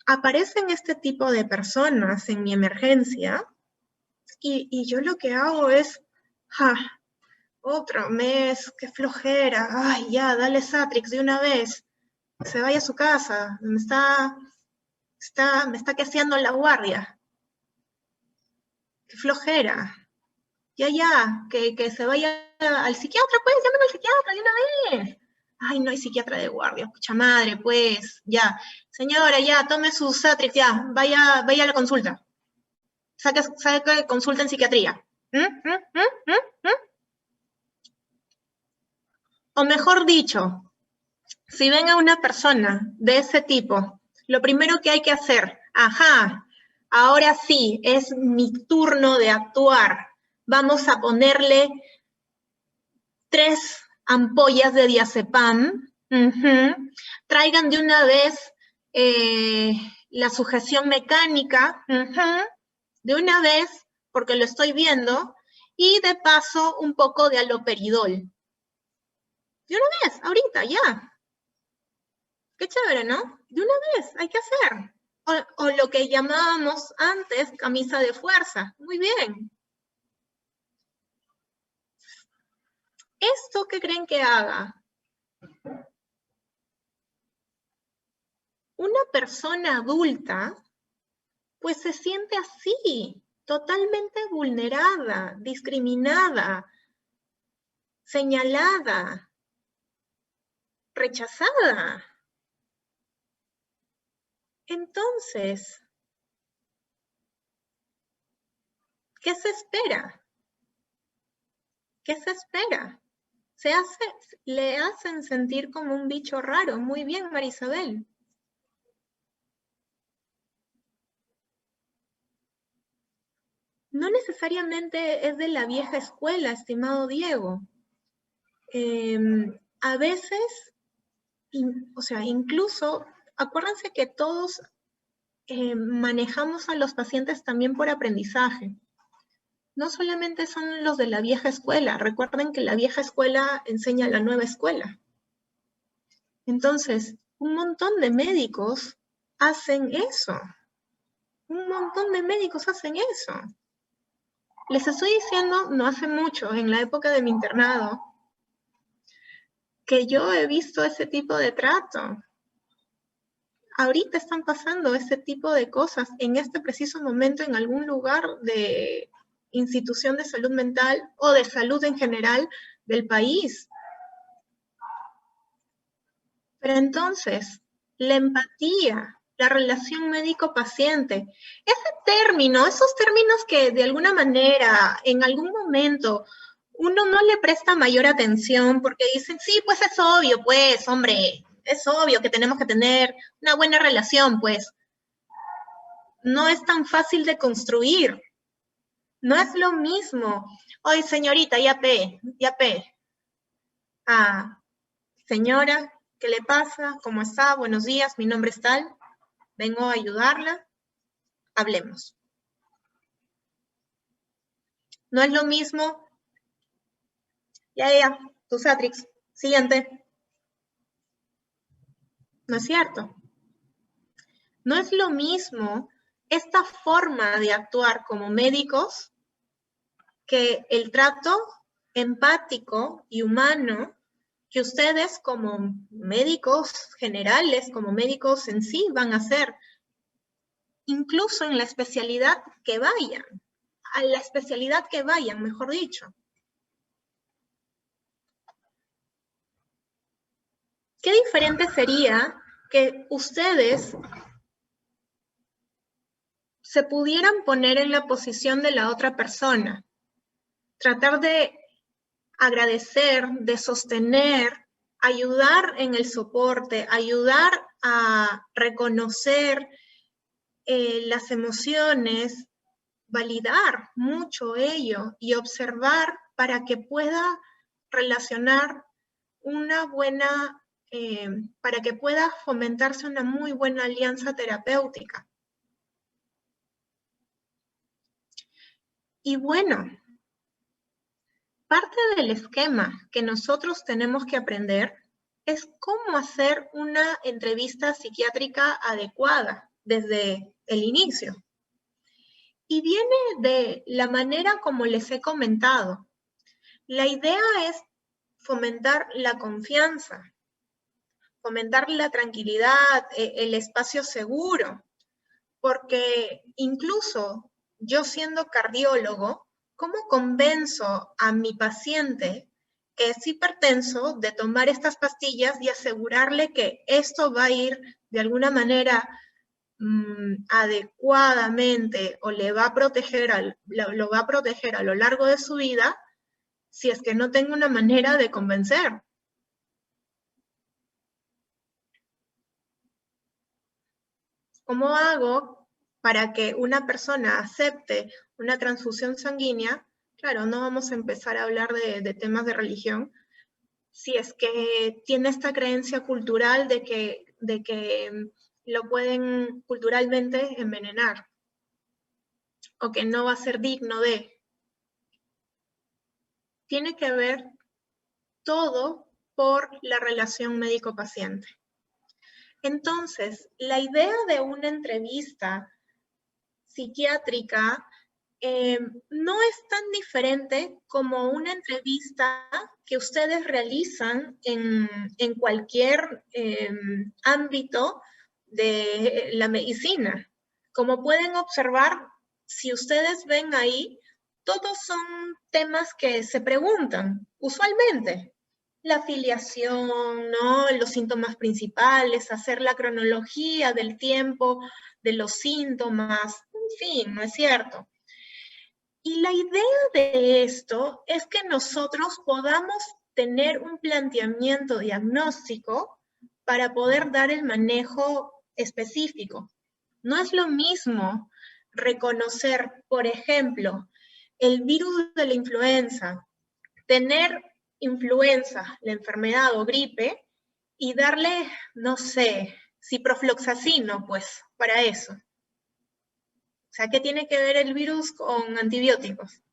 aparecen este tipo de personas en mi emergencia, y yo lo que hago es, otro mes, qué flojera, ay, ya, dale Satrix de una vez, se vaya a su casa, me está queseando la guardia, qué flojera, ya, que se vaya al psiquiatra, pues, llamen al psiquiatra de una vez. Ay, no hay psiquiatra de guardia, pucha madre, pues, ya. Señora, ya, tome su Satrix, ya, vaya a la consulta. Saque consulta en psiquiatría. O mejor dicho, si ven a una persona de ese tipo, lo primero que hay que hacer, ahora sí, es mi turno de actuar. Vamos a ponerle 3 ampollas de diazepam. Traigan de una vez la sujeción mecánica, de una vez, porque lo estoy viendo, y de paso un poco de aloperidol. De una vez, ahorita, ya. Qué chévere, ¿no? De una vez, hay que hacer. O lo que llamábamos antes camisa de fuerza. Muy bien. ¿Esto qué creen que haga? Una persona adulta, pues se siente así, totalmente vulnerada, discriminada, señalada, rechazada. Entonces, ¿qué se espera? ¿Qué se espera? le hacen sentir como un bicho raro. Muy bien, Marisabel. No necesariamente es de la vieja escuela, estimado Diego. A veces, o sea, incluso, acuérdense que todos manejamos a los pacientes también por aprendizaje. No solamente son los de la vieja escuela, recuerden que la vieja escuela enseña a la nueva escuela. Entonces, un montón de médicos hacen eso. Un montón de médicos hacen eso. Les estoy diciendo, no hace mucho, en la época de mi internado, que yo he visto ese tipo de trato. Ahorita están pasando ese tipo de cosas en este preciso momento en algún lugar de institución de salud mental o de salud en general del país. Pero entonces, la empatía, la relación médico-paciente, ese término, esos términos que de alguna manera, en algún momento, uno no le presta mayor atención porque dicen, sí, pues es obvio, pues, hombre, es obvio que tenemos que tener una buena relación, pues. No es tan fácil de construir. No es lo mismo. Oye, señorita, ya pe. Ah, señora, ¿qué le pasa? ¿Cómo está? Buenos días, mi nombre es tal. Vengo a ayudarla. Hablemos. No es lo mismo. Ya, tu Satrix. Siguiente. No es cierto. No es lo mismo esta forma de actuar como médicos que el trato empático y humano que ustedes como médicos generales, como médicos en sí, van a hacer, incluso en la especialidad que vayan, a la especialidad que vayan, mejor dicho. Qué diferente sería que ustedes se pudieran poner en la posición de la otra persona, tratar de agradecer, de sostener, ayudar en el soporte, ayudar a reconocer las emociones, validar mucho ello y observar para que pueda relacionar una buena, para que pueda fomentarse una muy buena alianza terapéutica. Y bueno, parte del esquema que nosotros tenemos que aprender es cómo hacer una entrevista psiquiátrica adecuada desde el inicio. Y viene de la manera como les he comentado. La idea es fomentar la confianza, fomentar la tranquilidad, el espacio seguro, porque incluso yo siendo cardiólogo, ¿cómo convenzo a mi paciente que es hipertenso de tomar estas pastillas y asegurarle que esto va a ir de alguna manera adecuadamente o le va a proteger lo va a proteger a lo largo de su vida si es que no tengo una manera de convencer? ¿Cómo hago para que una persona acepte una transfusión sanguínea? Claro, no vamos a empezar a hablar de temas de religión, si es que tiene esta creencia cultural de que lo pueden culturalmente envenenar o que no va a ser digno de. Tiene que ver todo por la relación médico-paciente. Entonces, la idea de una entrevista psiquiátrica no es tan diferente como una entrevista que ustedes realizan en cualquier ámbito de la medicina. Como pueden observar, si ustedes ven ahí, todos son temas que se preguntan usualmente. La afiliación, ¿no? Los síntomas principales, hacer la cronología del tiempo de los síntomas, en fin, ¿no es cierto? Y la idea de esto es que nosotros podamos tener un planteamiento diagnóstico para poder dar el manejo específico. No es lo mismo reconocer, por ejemplo, el virus de la influenza, tener influenza, la enfermedad o gripe, y darle, no sé, ciprofloxacino, pues, para eso. O sea, ¿qué tiene que ver el virus con antibióticos?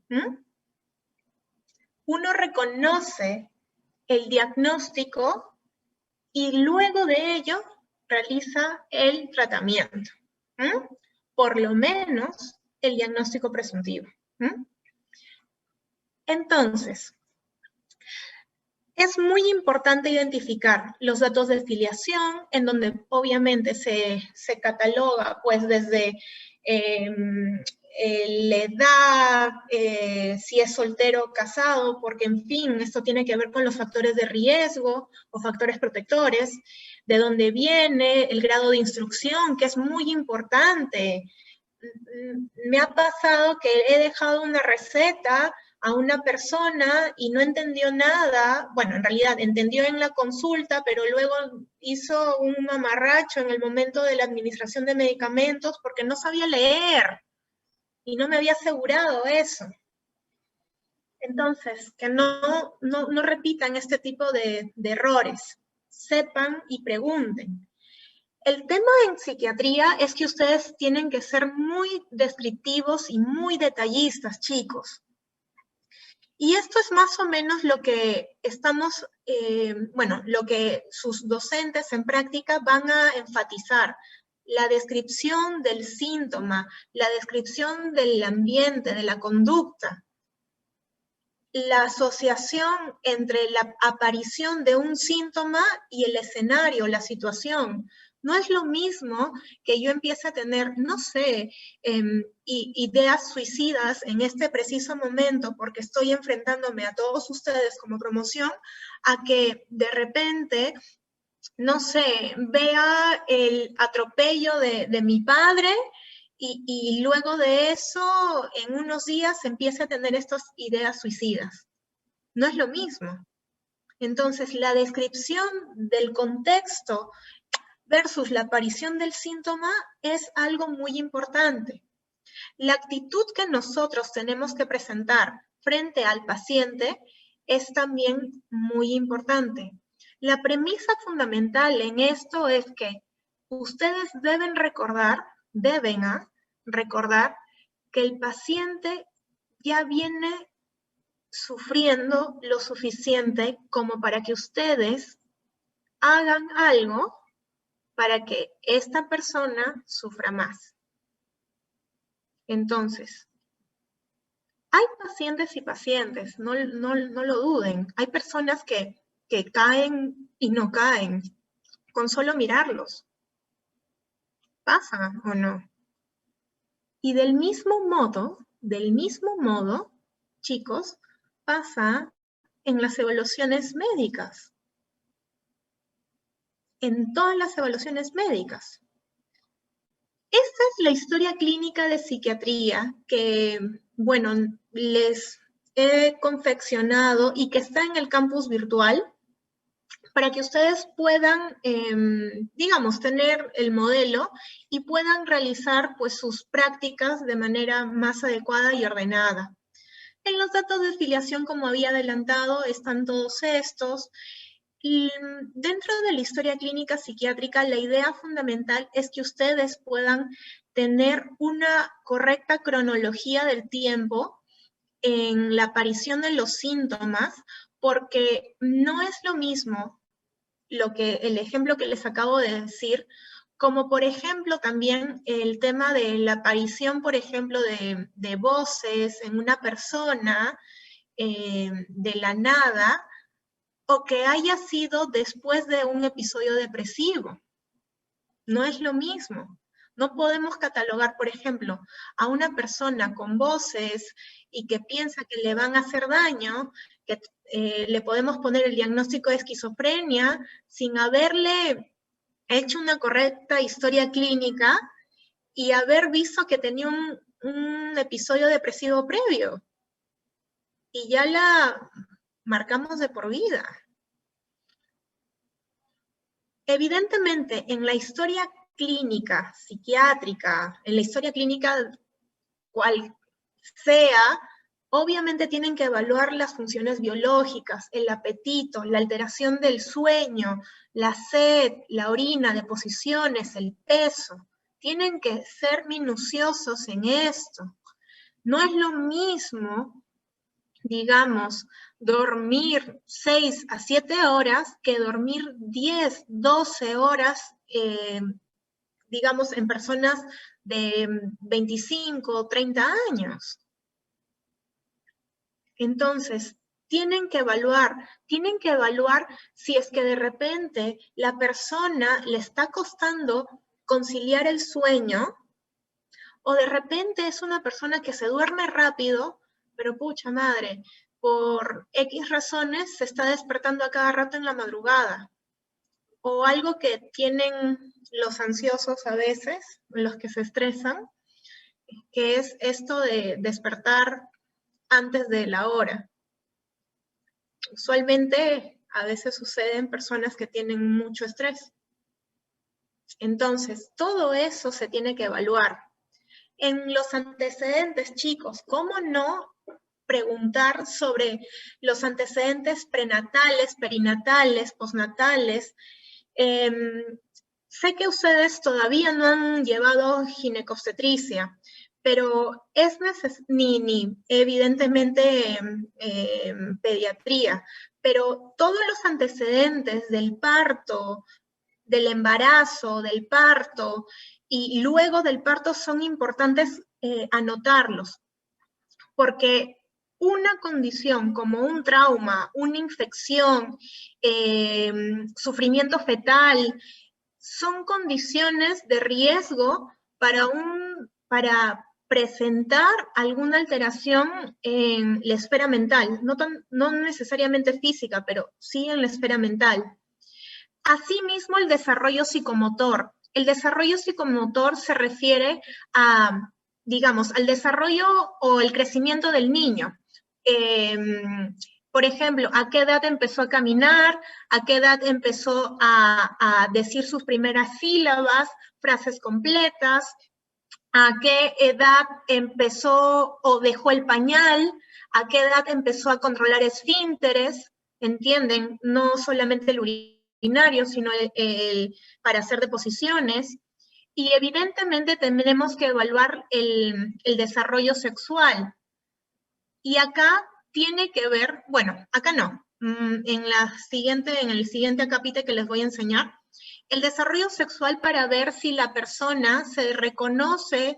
¿Mm? Uno reconoce el diagnóstico y luego de ello realiza el tratamiento. ¿Mm? Por lo menos el diagnóstico presuntivo. ¿Mm? Entonces, es muy importante identificar los datos de filiación, en donde obviamente se cataloga pues desde la edad, si es soltero o casado, porque en fin, esto tiene que ver con los factores de riesgo o factores protectores, de dónde viene, el grado de instrucción, que es muy importante. Me ha pasado que he dejado una receta a una persona y no entendió nada, bueno, en realidad entendió en la consulta, pero luego hizo un mamarracho en el momento de la administración de medicamentos porque no sabía leer y no me había asegurado eso. Entonces, que no repitan este tipo de errores, sepan y pregunten. El tema en psiquiatría es que ustedes tienen que ser muy descriptivos y muy detallistas, chicos. Y esto es más o menos lo que estamos, lo que sus docentes en práctica van a enfatizar. La descripción del síntoma, la descripción del ambiente, de la conducta. La asociación entre la aparición de un síntoma y el escenario, la situación. No es lo mismo que yo empiece a tener, no sé, ideas suicidas en este preciso momento porque estoy enfrentándome a todos ustedes como promoción, a que de repente, no sé, vea el atropello de mi padre y luego de eso, en unos días, empiece a tener estas ideas suicidas. No es lo mismo. Entonces, la descripción del contexto versus la aparición del síntoma es algo muy importante. La actitud que nosotros tenemos que presentar frente al paciente es también muy importante. La premisa fundamental en esto es que ustedes deben recordar que el paciente ya viene sufriendo lo suficiente como para que ustedes hagan algo para que esta persona sufra más. Entonces, hay pacientes y pacientes, no lo duden. Hay personas que caen y no caen con solo mirarlos. ¿Pasa o no? Y del mismo modo, chicos, pasa en las evaluaciones médicas. En todas las evaluaciones médicas. Esta es la historia clínica de psiquiatría que, bueno, les he confeccionado y que está en el campus virtual para que ustedes puedan, digamos, tener el modelo y puedan realizar pues sus prácticas de manera más adecuada y ordenada. En los datos de filiación, como había adelantado, están todos estos. Y dentro de la historia clínica psiquiátrica, la idea fundamental es que ustedes puedan tener una correcta cronología del tiempo en la aparición de los síntomas, porque no es lo mismo el ejemplo que les acabo de decir, como por ejemplo también el tema de la aparición, por ejemplo, de voces en una persona de la nada, o que haya sido después de un episodio depresivo. No es lo mismo. No podemos catalogar, por ejemplo, a una persona con voces y que piensa que le van a hacer daño, que le podemos poner el diagnóstico de esquizofrenia sin haberle hecho una correcta historia clínica y haber visto que tenía un episodio depresivo previo. Y ya marcamos de por vida. Evidentemente, en la historia clínica, psiquiátrica, en la historia clínica cual sea, obviamente tienen que evaluar las funciones biológicas, el apetito, la alteración del sueño, la sed, la orina, deposiciones, el peso. Tienen que ser minuciosos en esto. No es lo mismo, digamos, dormir 6 a 7 horas que dormir 10, 12 horas, digamos, en personas de 25 o 30 años. Entonces, tienen que evaluar si es que de repente la persona le está costando conciliar el sueño, o de repente es una persona que se duerme rápido, pero pucha madre, por X razones se está despertando a cada rato en la madrugada. O algo que tienen los ansiosos a veces, los que se estresan, que es esto de despertar antes de la hora. Usualmente a veces sucede en personas que tienen mucho estrés. Entonces, todo eso se tiene que evaluar. En los antecedentes, chicos, ¿cómo no preguntar sobre los antecedentes prenatales, perinatales, postnatales? Sé que ustedes todavía no han llevado ginecobstetricia, pero es ni evidentemente pediatría, pero todos los antecedentes del parto, del embarazo, del parto y luego del parto son importantes anotarlos, porque una condición como un trauma, una infección, sufrimiento fetal, son condiciones de riesgo para presentar alguna alteración en la esfera mental, no necesariamente física, pero sí en la esfera mental. Asimismo, el desarrollo psicomotor. El desarrollo psicomotor se refiere a, digamos, al desarrollo o el crecimiento del niño. Por ejemplo, ¿a qué edad empezó a caminar? ¿A qué edad empezó a decir sus primeras sílabas, frases completas? ¿A qué edad empezó o dejó el pañal? ¿A qué edad empezó a controlar esfínteres? ¿Entienden? No solamente el urinario, sino para hacer deposiciones. Y evidentemente tendremos que evaluar el desarrollo sexual. Y acá tiene que ver, bueno, acá no, en el siguiente capítulo que les voy a enseñar, el desarrollo sexual para ver si la persona se reconoce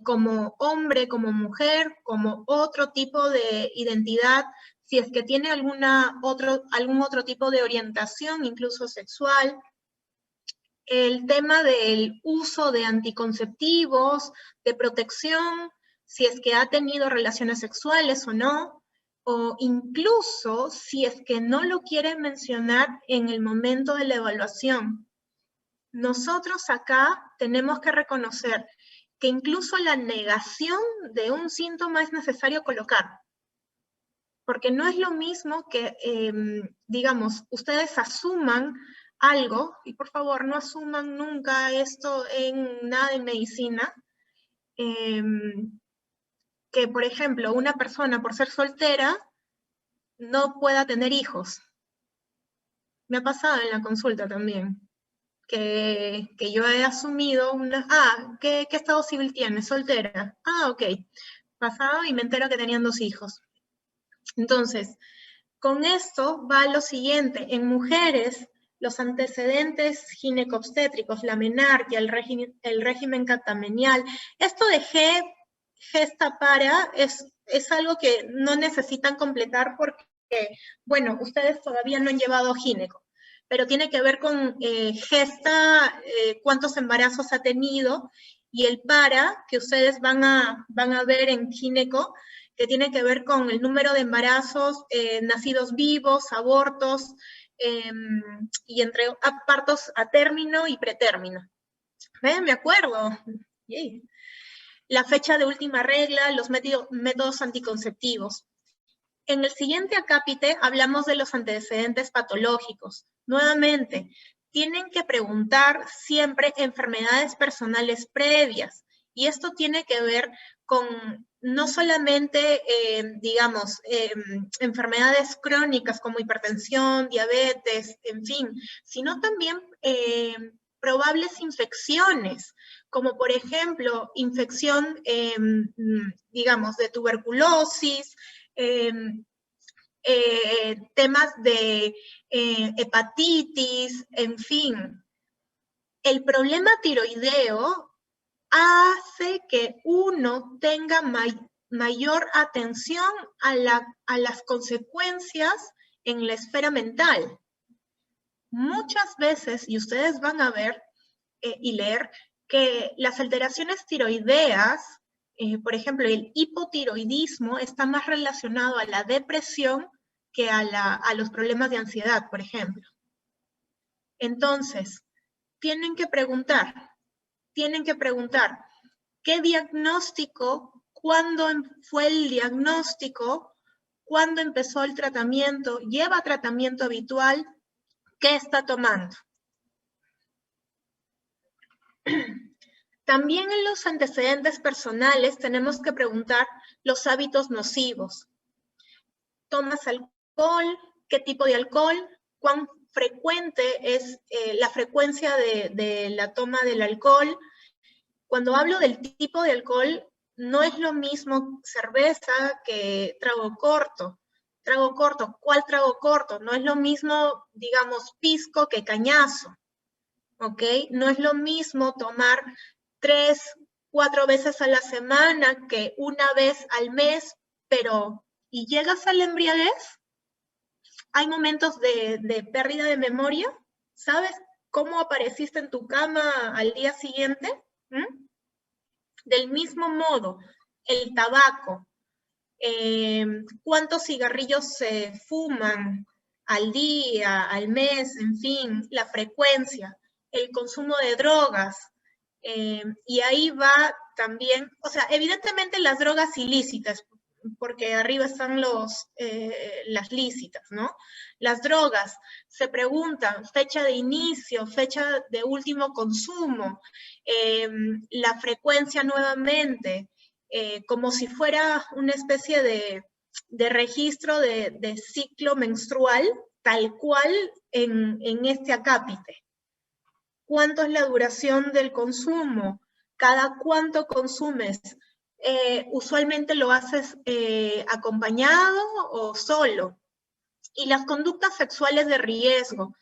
como hombre, como mujer, como otro tipo de identidad, si es que tiene algún otro tipo de orientación, incluso sexual. El tema del uso de anticonceptivos, de protección, si es que ha tenido relaciones sexuales o no, o incluso si es que no lo quiere mencionar en el momento de la evaluación. Nosotros acá tenemos que reconocer que incluso la negación de un síntoma es necesario colocar, porque no es lo mismo que, digamos, ustedes asuman algo, y por favor no asuman nunca esto en nada en medicina, que por ejemplo una persona por ser soltera no pueda tener hijos. Me ha pasado en la consulta también, que yo he asumido ¿qué estado civil tiene? Soltera. Ok. Pasado y me entero que tenían 2 hijos. Entonces, con esto va lo siguiente. En mujeres, los antecedentes ginecobstétricos, la menarquia, el régimen catamenial, esto de gesta para es algo que no necesitan completar porque, bueno, ustedes todavía no han llevado gineco, pero tiene que ver con gesta, cuántos embarazos ha tenido, y el para, que ustedes van a ver en gineco, que tiene que ver con el número de embarazos, nacidos vivos, abortos, y entre partos a término y pretérmino. Me acuerdo. Yay. La fecha de última regla, los métodos anticonceptivos. En el siguiente acápite hablamos de los antecedentes patológicos. Nuevamente, tienen que preguntar siempre enfermedades personales previas. Y esto tiene que ver con no solamente, digamos, enfermedades crónicas como hipertensión, diabetes, en fin, sino también probables infecciones, como por ejemplo, infección, digamos, de tuberculosis, temas de hepatitis, en fin. El problema tiroideo hace que uno tenga mayor atención a las consecuencias en la esfera mental. Muchas veces, y ustedes van a ver y leer, que las alteraciones tiroideas, por ejemplo, el hipotiroidismo está más relacionado a la depresión que a los problemas de ansiedad, por ejemplo. Entonces, tienen que preguntar, ¿qué diagnóstico? ¿Cuándo fue el diagnóstico? ¿Cuándo empezó el tratamiento? ¿Lleva tratamiento habitual? ¿Qué está tomando? También en los antecedentes personales tenemos que preguntar los hábitos nocivos. ¿Tomas alcohol? ¿Qué tipo de alcohol? ¿Cuán frecuente es la frecuencia de la toma del alcohol? Cuando hablo del tipo de alcohol, no es lo mismo cerveza que trago corto. Trago corto, ¿cuál trago corto? No es lo mismo, digamos, pisco que cañazo, ¿ok? No es lo mismo tomar 3, 4 veces a la semana que una vez al mes, pero ¿y llegas a la embriaguez? Hay momentos de pérdida de memoria. ¿Sabes cómo apareciste en tu cama al día siguiente? ¿Mm? Del mismo modo, el tabaco, cuántos cigarrillos se fuman al día, al mes, en fin, la frecuencia, el consumo de drogas, y ahí va también, o sea, evidentemente las drogas ilícitas, porque arriba están las lícitas, ¿no? Las drogas, se preguntan fecha de inicio, fecha de último consumo, la frecuencia nuevamente, como si fuera una especie de registro de ciclo menstrual, tal cual en este acápite. ¿Cuánto es la duración del consumo? ¿Cada cuánto consumes? Usualmente lo haces acompañado o solo. Y las conductas sexuales de riesgo.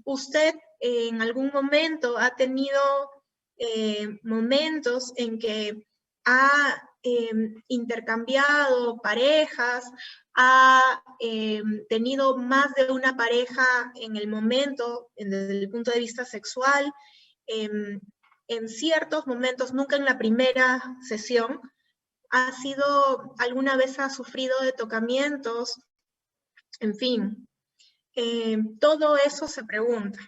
¿Usted en algún momento ha tenido momentos en que ha intercambiado parejas, ha tenido más de una pareja en el momento, desde el punto de vista sexual, en ciertos momentos, nunca en la primera sesión, alguna vez ha sufrido de tocamientos, en fin, todo eso se pregunta.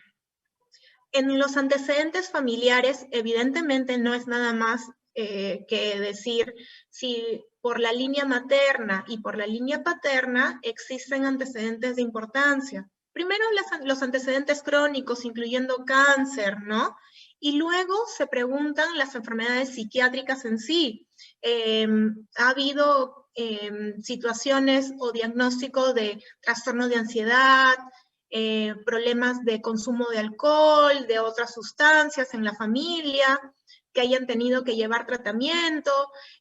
En los antecedentes familiares, evidentemente no es nada más que decir si por la línea materna y por la línea paterna existen antecedentes de importancia. Primero los antecedentes crónicos, incluyendo cáncer, ¿no? Y luego se preguntan las enfermedades psiquiátricas en sí. Ha habido situaciones o diagnóstico de trastorno de ansiedad, problemas de consumo de alcohol, de otras sustancias en la familia, que hayan tenido que llevar tratamiento,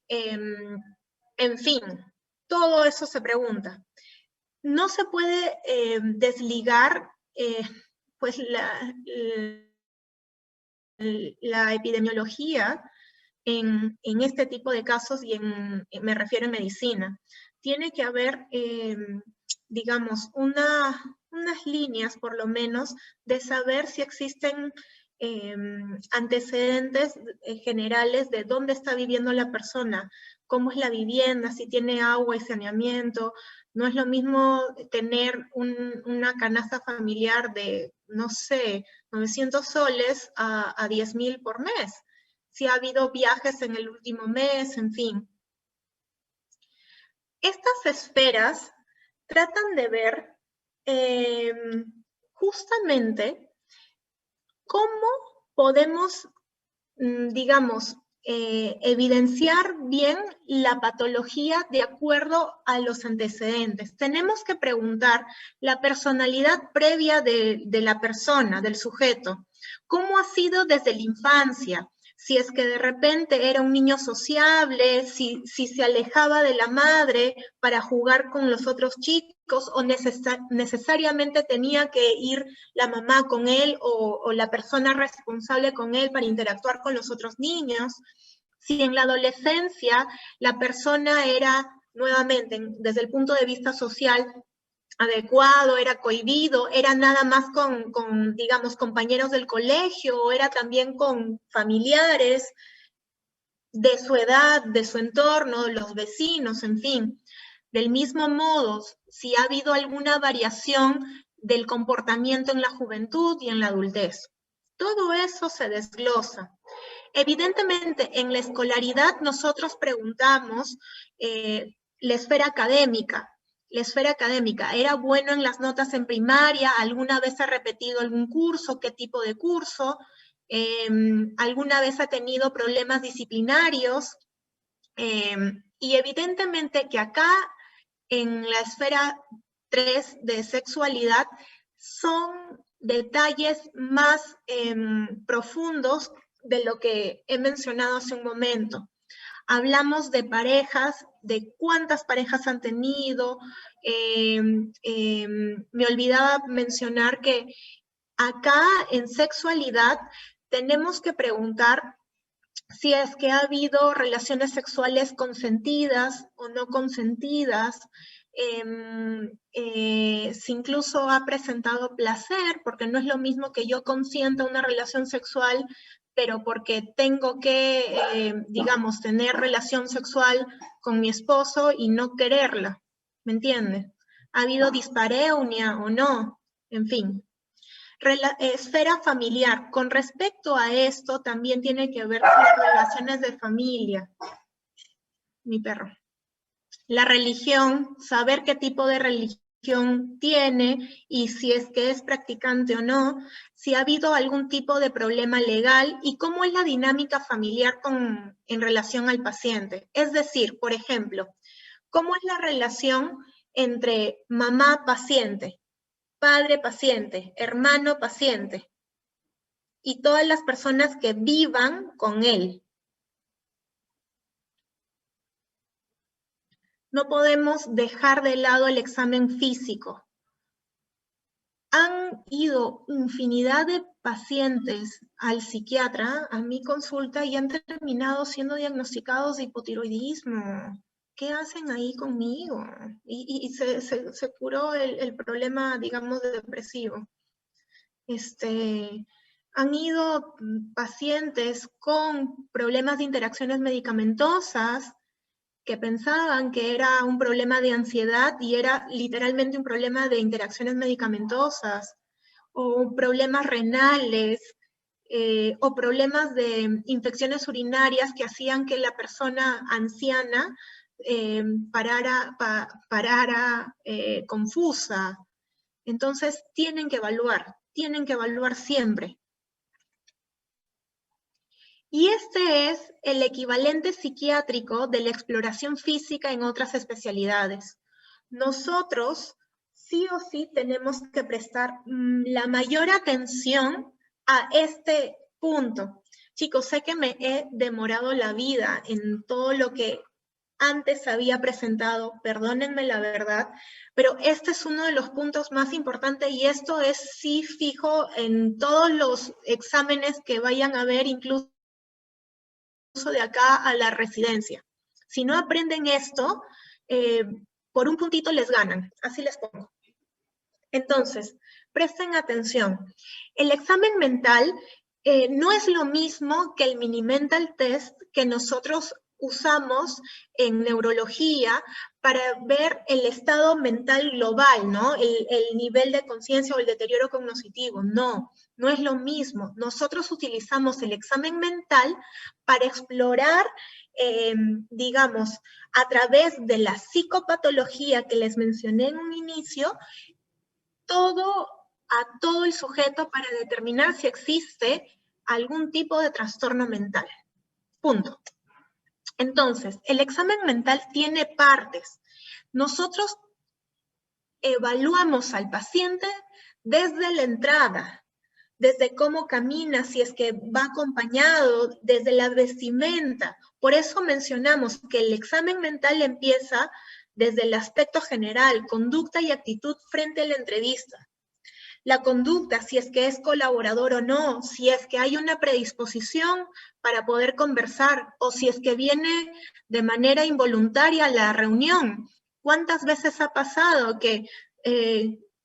en fin, todo eso se pregunta. No se puede desligar pues la epidemiología en este tipo de casos y me refiero en medicina. Tiene que haber, digamos, unas líneas por lo menos de saber si existen antecedentes generales de dónde está viviendo la persona, cómo es la vivienda, si tiene agua y saneamiento. No es lo mismo tener una canasta familiar de, no sé, 900 soles a 10,000 por mes. Si ha habido viajes en el último mes, en fin. Estas esferas tratan de ver justamente cómo podemos, digamos, evidenciar bien la patología de acuerdo a los antecedentes. Tenemos que preguntar la personalidad previa de la persona, del sujeto. ¿Cómo ha sido desde la infancia? Si es que de repente era un niño sociable, si se alejaba de la madre para jugar con los otros chicos o necesariamente tenía que ir la mamá con él o la persona responsable con él para interactuar con los otros niños. Si en la adolescencia la persona era, nuevamente, desde el punto de vista social, adecuado, era cohibido, era nada más con, digamos, compañeros del colegio, o era también con familiares de su edad, de su entorno, los vecinos, en fin. Del mismo modo, si ha habido alguna variación del comportamiento en la juventud y en la adultez. Todo eso se desglosa. Evidentemente, en la escolaridad nosotros preguntamos la esfera académica. La esfera académica, ¿era bueno en las notas en primaria? ¿Alguna vez ha repetido algún curso? ¿Qué tipo de curso? ¿Alguna vez ha tenido problemas disciplinarios? Y evidentemente que acá, en la esfera 3 de sexualidad, son detalles más profundos de lo que he mencionado hace un momento. Hablamos de parejas, de cuántas parejas han tenido. Me olvidaba mencionar que acá en sexualidad tenemos que preguntar si es que ha habido relaciones sexuales consentidas o no consentidas, si incluso ha presentado placer, porque no es lo mismo que yo consienta una relación sexual, pero porque tengo que, digamos, tener relación sexual con mi esposo y no quererla, ¿me entiendes? ¿Ha habido dispareunia o no? En fin. Esfera familiar. Con respecto a esto, también tiene que ver con las relaciones de familia. Mi perro. La religión, saber qué tipo de religión tiene y si es que es practicante o no, si ha habido algún tipo de problema legal y cómo es la dinámica familiar en relación al paciente. Es decir, por ejemplo, ¿cómo es la relación entre mamá paciente, padre paciente, hermano paciente y todas las personas que vivan con él? No podemos dejar de lado el examen físico. Han ido infinidad de pacientes al psiquiatra, a mi consulta, y han terminado siendo diagnosticados de hipotiroidismo. ¿Qué hacen ahí conmigo? Y se curó el problema, digamos, depresivo. Han ido pacientes con problemas de interacciones medicamentosas que pensaban que era un problema de ansiedad y era literalmente un problema de interacciones medicamentosas, o problemas renales, o problemas de infecciones urinarias que hacían que la persona anciana parara confusa. Entonces tienen que evaluar siempre. Y este es el equivalente psiquiátrico de la exploración física en otras especialidades. Nosotros sí o sí tenemos que prestar la mayor atención a este punto. Chicos, sé que me he demorado la vida en todo lo que antes había presentado, perdónenme la verdad, pero este es uno de los puntos más importantes y esto es sí fijo en todos los exámenes que vayan a ver, incluso de acá a la residencia. Si no aprenden esto, por un puntito les ganan, así les pongo. Entonces, presten atención. El examen mental no es lo mismo que el mini mental test que nosotros usamos en neurología para ver el estado mental global, ¿no? El nivel de conciencia o el deterioro cognitivo. No, no es lo mismo. Nosotros utilizamos el examen mental para explorar, digamos, a través de la psicopatología que les mencioné en un inicio, a todo el sujeto para determinar si existe algún tipo de trastorno mental. Punto. Entonces, el examen mental tiene partes. Nosotros evaluamos al paciente desde la entrada, desde cómo camina, si es que va acompañado, desde la vestimenta. Por eso mencionamos que el examen mental empieza desde el aspecto general, conducta y actitud frente a la entrevista. La conducta, si es que es colaborador o no, si es que hay una predisposición para poder conversar o si es que viene de manera involuntaria a la reunión. ¿Cuántas veces ha pasado que,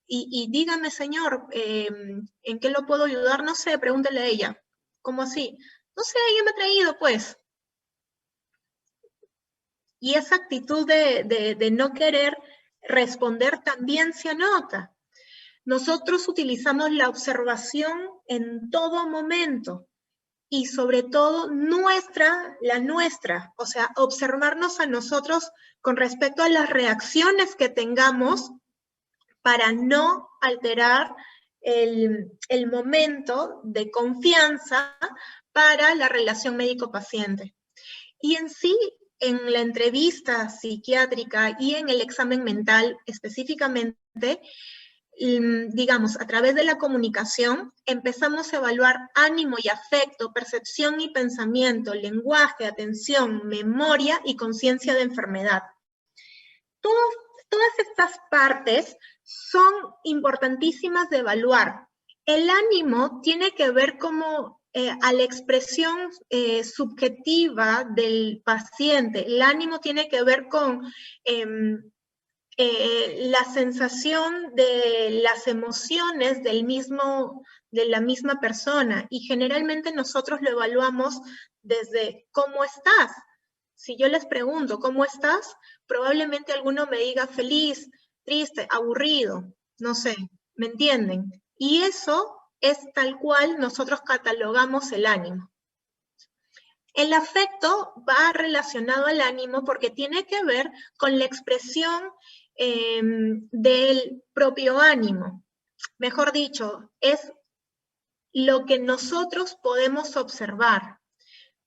y dígame señor, ¿en qué lo puedo ayudar? No sé, pregúntele a ella. ¿Cómo así? No sé, ella me ha traído pues. Y esa actitud de no querer responder también se anota. Nosotros utilizamos la observación en todo momento y sobre todo la nuestra, o sea, observarnos a nosotros con respecto a las reacciones que tengamos para no alterar el momento de confianza para la relación médico-paciente. Y en sí, en la entrevista psiquiátrica y en el examen mental específicamente, digamos, a través de la comunicación, empezamos a evaluar ánimo y afecto, percepción y pensamiento, lenguaje, atención, memoria y conciencia de enfermedad. Todas estas partes son importantísimas de evaluar. El ánimo tiene que ver como a la expresión subjetiva del paciente. El ánimo tiene que ver con la sensación de las emociones de la misma persona, y generalmente nosotros lo evaluamos desde ¿cómo estás? Si yo les pregunto ¿cómo estás? Probablemente alguno me diga feliz, triste, aburrido, no sé, ¿me entienden? Y eso es tal cual nosotros catalogamos el ánimo. El afecto va relacionado al ánimo porque tiene que ver con la expresión del propio ánimo. Mejor dicho, es lo que nosotros podemos observar.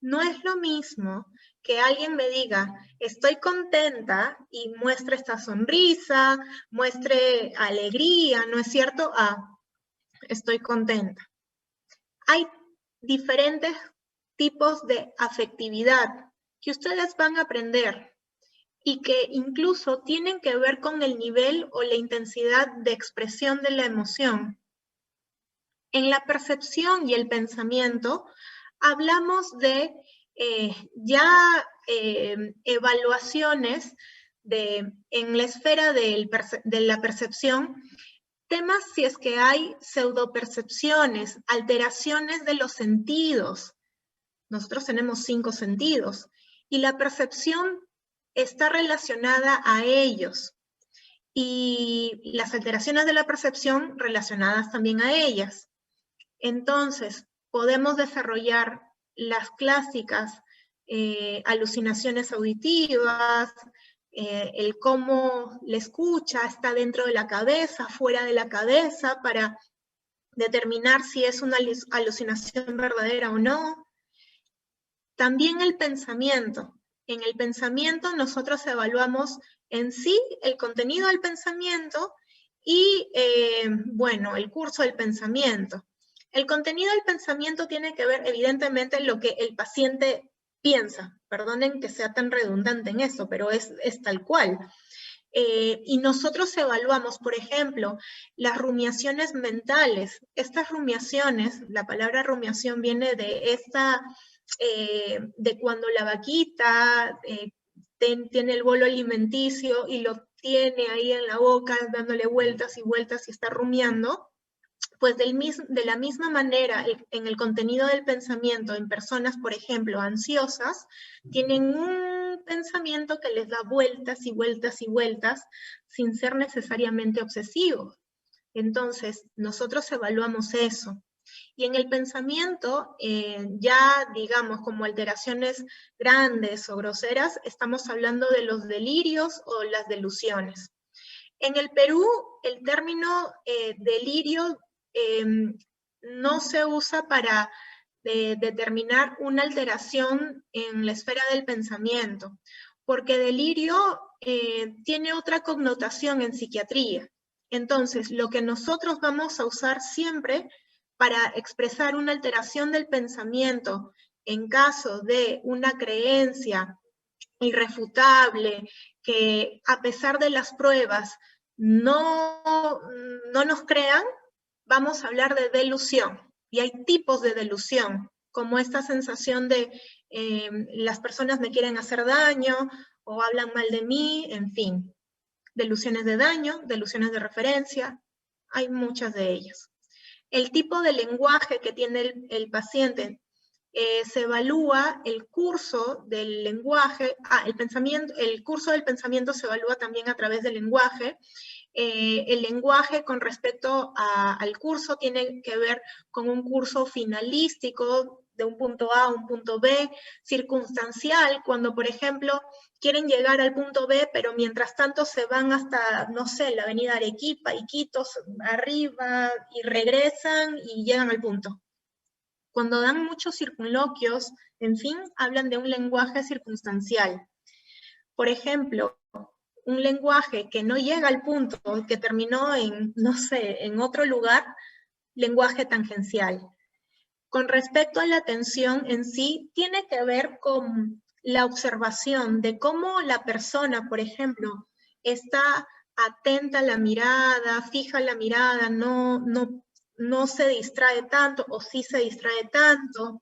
No es lo mismo que alguien me diga, estoy contenta y muestre esta sonrisa, muestre alegría, ¿no es cierto? Estoy contenta. Hay diferentes tipos de afectividad que ustedes van a aprender y que incluso tienen que ver con el nivel o la intensidad de expresión de la emoción. En la percepción y el pensamiento hablamos de evaluaciones en la esfera de la percepción, temas si es que hay pseudopercepciones, alteraciones de los sentidos. Nosotros tenemos 5 sentidos y la percepción está relacionada a ellos y las alteraciones de la percepción relacionadas también a ellas. Entonces, podemos desarrollar las clásicas alucinaciones auditivas, el cómo la escucha está dentro de la cabeza, fuera de la cabeza, para determinar si es una alucinación verdadera o no. También el pensamiento. En el pensamiento nosotros evaluamos en sí el contenido del pensamiento y, bueno, el curso del pensamiento. El contenido del pensamiento tiene que ver evidentemente lo que el paciente piensa. Perdonen que sea tan redundante en eso, pero es tal cual. Y nosotros evaluamos, por ejemplo, las rumiaciones mentales. Estas rumiaciones, la palabra rumiación viene de de cuando la vaquita tiene el bolo alimenticio y lo tiene ahí en la boca dándole vueltas y vueltas y está rumiando. Pues de la misma manera, en el contenido del pensamiento, en personas, por ejemplo, ansiosas, tienen un pensamiento que les da vueltas y vueltas y vueltas sin ser necesariamente obsesivo. Entonces, nosotros evaluamos eso. Y en el pensamiento, ya digamos como alteraciones grandes o groseras, estamos hablando de los delirios o las delusiones. En el Perú, el término delirio no se usa para determinar una alteración en la esfera del pensamiento, porque delirio tiene otra connotación en psiquiatría. Entonces, lo que nosotros vamos a usar siempre para expresar una alteración del pensamiento en caso de una creencia irrefutable, que a pesar de las pruebas no nos crean, vamos a hablar de delusión. Y hay tipos de delusión, como esta sensación de las personas me quieren hacer daño o hablan mal de mí, en fin. Delusiones de daño, delusiones de referencia, hay muchas de ellas. El tipo de lenguaje que tiene el paciente se evalúa el curso del lenguaje, el curso del pensamiento se evalúa también a través del lenguaje. El lenguaje con respecto al curso tiene que ver con un curso finalístico, de un punto A a un punto B, circunstancial, cuando por ejemplo quieren llegar al punto B, pero mientras tanto se van hasta, no sé, la avenida Arequipa, Iquitos, arriba, y regresan y llegan al punto. Cuando dan muchos circunloquios, en fin, hablan de un lenguaje circunstancial. Por ejemplo, un lenguaje que no llega al punto, que terminó en, no sé, en otro lugar, lenguaje tangencial. Con respecto a la atención en sí, tiene que ver con la observación de cómo la persona, por ejemplo, está atenta a la mirada, fija la mirada, no se distrae tanto o sí se distrae tanto,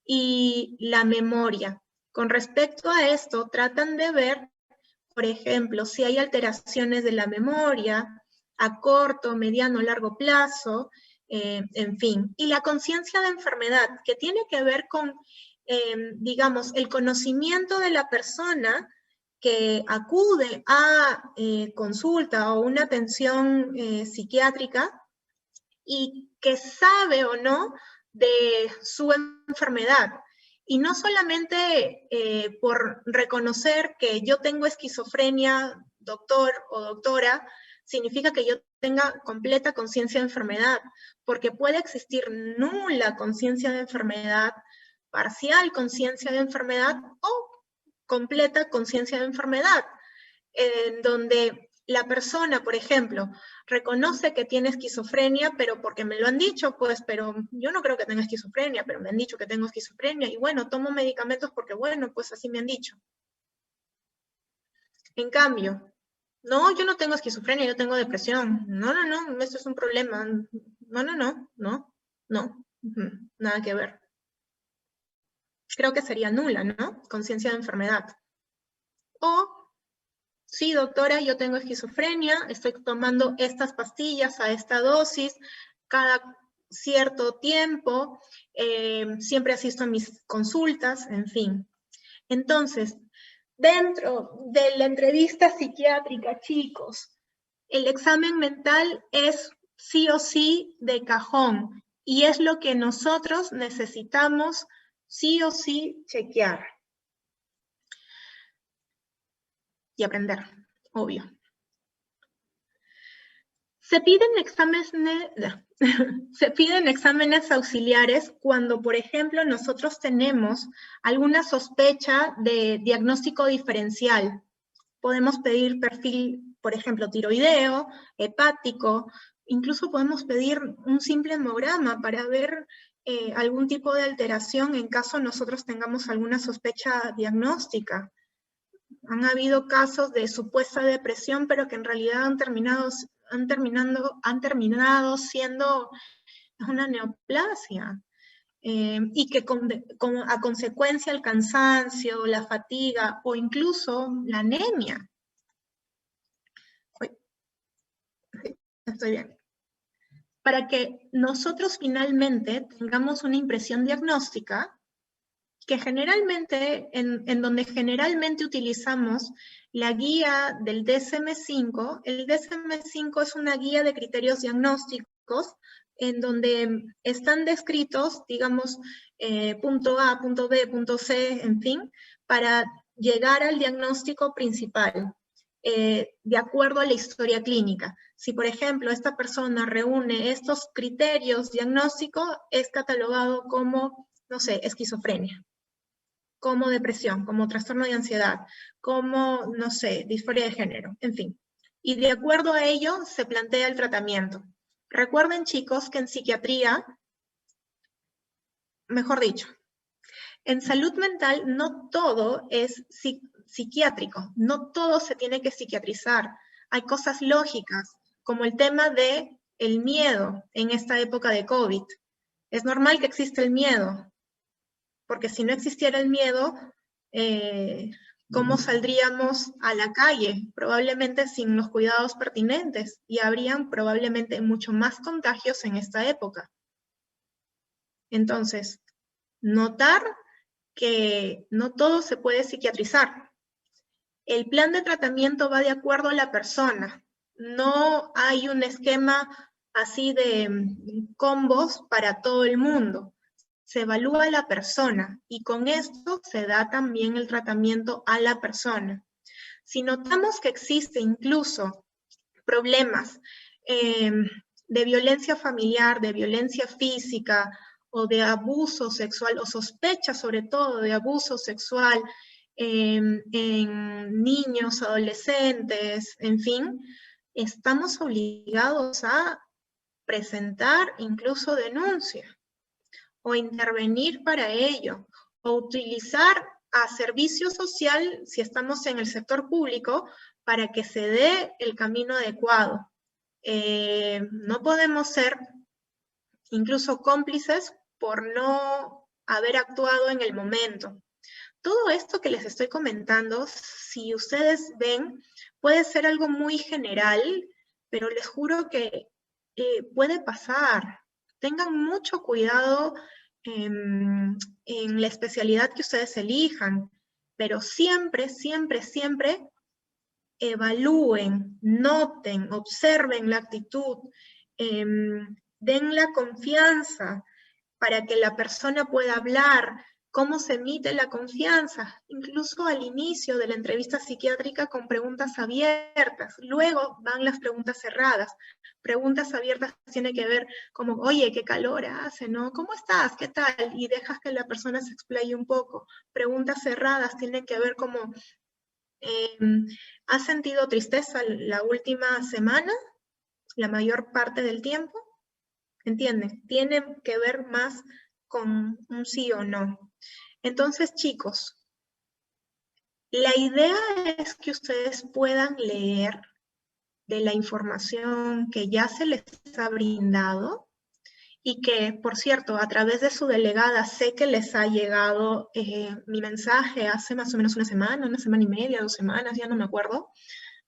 y la memoria. Con respecto a esto, tratan de ver, por ejemplo, si hay alteraciones de la memoria a corto, mediano, largo plazo, en fin. Y la conciencia de enfermedad, que tiene que ver con, digamos, el conocimiento de la persona que acude a consulta o una atención psiquiátrica y que sabe o no de su enfermedad. Y no solamente por reconocer que yo tengo esquizofrenia, doctor o doctora, significa que yo tenga completa conciencia de enfermedad, porque puede existir nula conciencia de enfermedad, parcial conciencia de enfermedad o completa conciencia de enfermedad, en donde la persona, por ejemplo, reconoce que tiene esquizofrenia, pero porque me lo han dicho, pues, pero yo no creo que tenga esquizofrenia, pero me han dicho que tengo esquizofrenia, y bueno, tomo medicamentos porque, bueno, pues así me han dicho. En cambio, no, yo no tengo esquizofrenia, yo tengo depresión. No, esto es un problema. No, nada que ver. Creo que sería nula, ¿no? Conciencia de enfermedad. O sí, doctora, yo tengo esquizofrenia, estoy tomando estas pastillas a esta dosis cada cierto tiempo, siempre asisto a mis consultas, en fin. Entonces, dentro de la entrevista psiquiátrica, chicos, el examen mental es sí o sí de cajón y es lo que nosotros necesitamos sí o sí chequear y aprender, obvio. Se piden exámenes auxiliares cuando, por ejemplo, nosotros tenemos alguna sospecha de diagnóstico diferencial. Podemos pedir perfil, por ejemplo, tiroideo, hepático, incluso podemos pedir un simple hemograma para ver algún tipo de alteración en caso nosotros tengamos alguna sospecha diagnóstica. Han habido casos de supuesta depresión, pero que en realidad han terminado siendo una neoplasia. Y que a consecuencia el cansancio, la fatiga o incluso la anemia. Uy, estoy bien. para que nosotros finalmente tengamos una impresión diagnóstica que generalmente, en donde generalmente utilizamos la guía del DSM-5. El DSM-5 es una guía de criterios diagnósticos en donde están descritos, digamos, punto A, punto B, punto C, en fin, para llegar al diagnóstico principal, de acuerdo a la historia clínica. Si, por ejemplo, esta persona reúne estos criterios diagnósticos, es catalogado como, no sé, esquizofrenia, como depresión, como trastorno de ansiedad, como, no sé, disforia de género, en fin. Y de acuerdo a ello se plantea el tratamiento. Recuerden, chicos, que en psiquiatría, mejor dicho, en salud mental no todo es psiquiátrico, no todo se tiene que psiquiatrizar. Hay cosas lógicas, como el tema de el miedo en esta época de COVID. Es normal que exista el miedo, porque si no existiera el miedo, ¿cómo saldríamos a la calle? Probablemente sin los cuidados pertinentes, y habrían probablemente mucho más contagios en esta época. Entonces, notar que no todo se puede psiquiatrizar. El plan de tratamiento va de acuerdo a la persona. No hay un esquema así de combos para todo el mundo. Se evalúa a la persona y con esto se da también el tratamiento a la persona. Si notamos que existe incluso problemas de violencia familiar, de violencia física o de abuso sexual, o sospecha sobre todo de abuso sexual en niños, adolescentes, en fin, estamos obligados a presentar incluso denuncia o intervenir para ello, o utilizar a servicio social, si estamos en el sector público, para que se dé el camino adecuado. No podemos ser incluso cómplices por no haber actuado en el momento. Todo esto que les estoy comentando, si ustedes ven, puede ser algo muy general, pero les juro que puede pasar. Tengan mucho cuidado en la especialidad que ustedes elijan, pero siempre, siempre, siempre evalúen, noten, observen la actitud, den la confianza para que la persona pueda hablar. ¿Cómo se emite la confianza? Incluso al inicio de la entrevista psiquiátrica con preguntas abiertas. Luego van las preguntas cerradas. Preguntas abiertas tiene que ver como, oye, qué calor hace, ¿no? ¿Cómo estás? ¿Qué tal? Y dejas que la persona se explaye un poco. Preguntas cerradas tienen que ver como, ¿has sentido tristeza la última semana? La mayor parte del tiempo. ¿Entienden? Tiene que ver más con un sí o no. Entonces, chicos, la idea es que ustedes puedan leer de la información que ya se les ha brindado y que, por cierto, a través de su delegada sé que les ha llegado mi mensaje hace más o menos una semana y media, 2 semanas, ya no me acuerdo,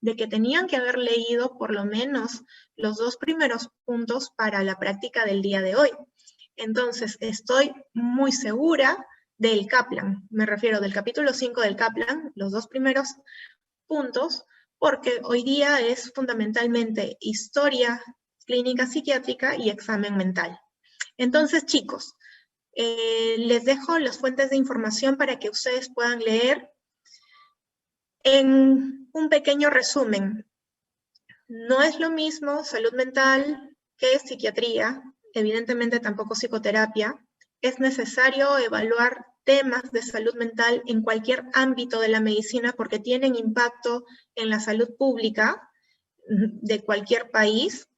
de que tenían que haber leído por lo menos los 2 primeros puntos para la práctica del día de hoy. Entonces, estoy muy segura del Kaplan, me refiero del capítulo 5 del Kaplan, los 2 primeros puntos, porque hoy día es fundamentalmente historia clínica psiquiátrica y examen mental. Entonces, chicos, les dejo las fuentes de información para que ustedes puedan leer. En un pequeño resumen, no es lo mismo salud mental que psiquiatría, evidentemente tampoco psicoterapia. Es necesario evaluar temas de salud mental en cualquier ámbito de la medicina porque tienen impacto en la salud pública de cualquier país.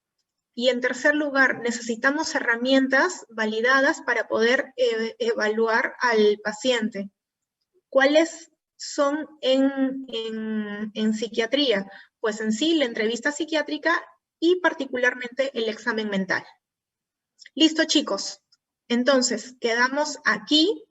Y en tercer lugar, necesitamos herramientas validadas para poder evaluar al paciente. ¿Cuáles son en psiquiatría? Pues en sí, la entrevista psiquiátrica y particularmente el examen mental. Listo, chicos. Entonces, quedamos aquí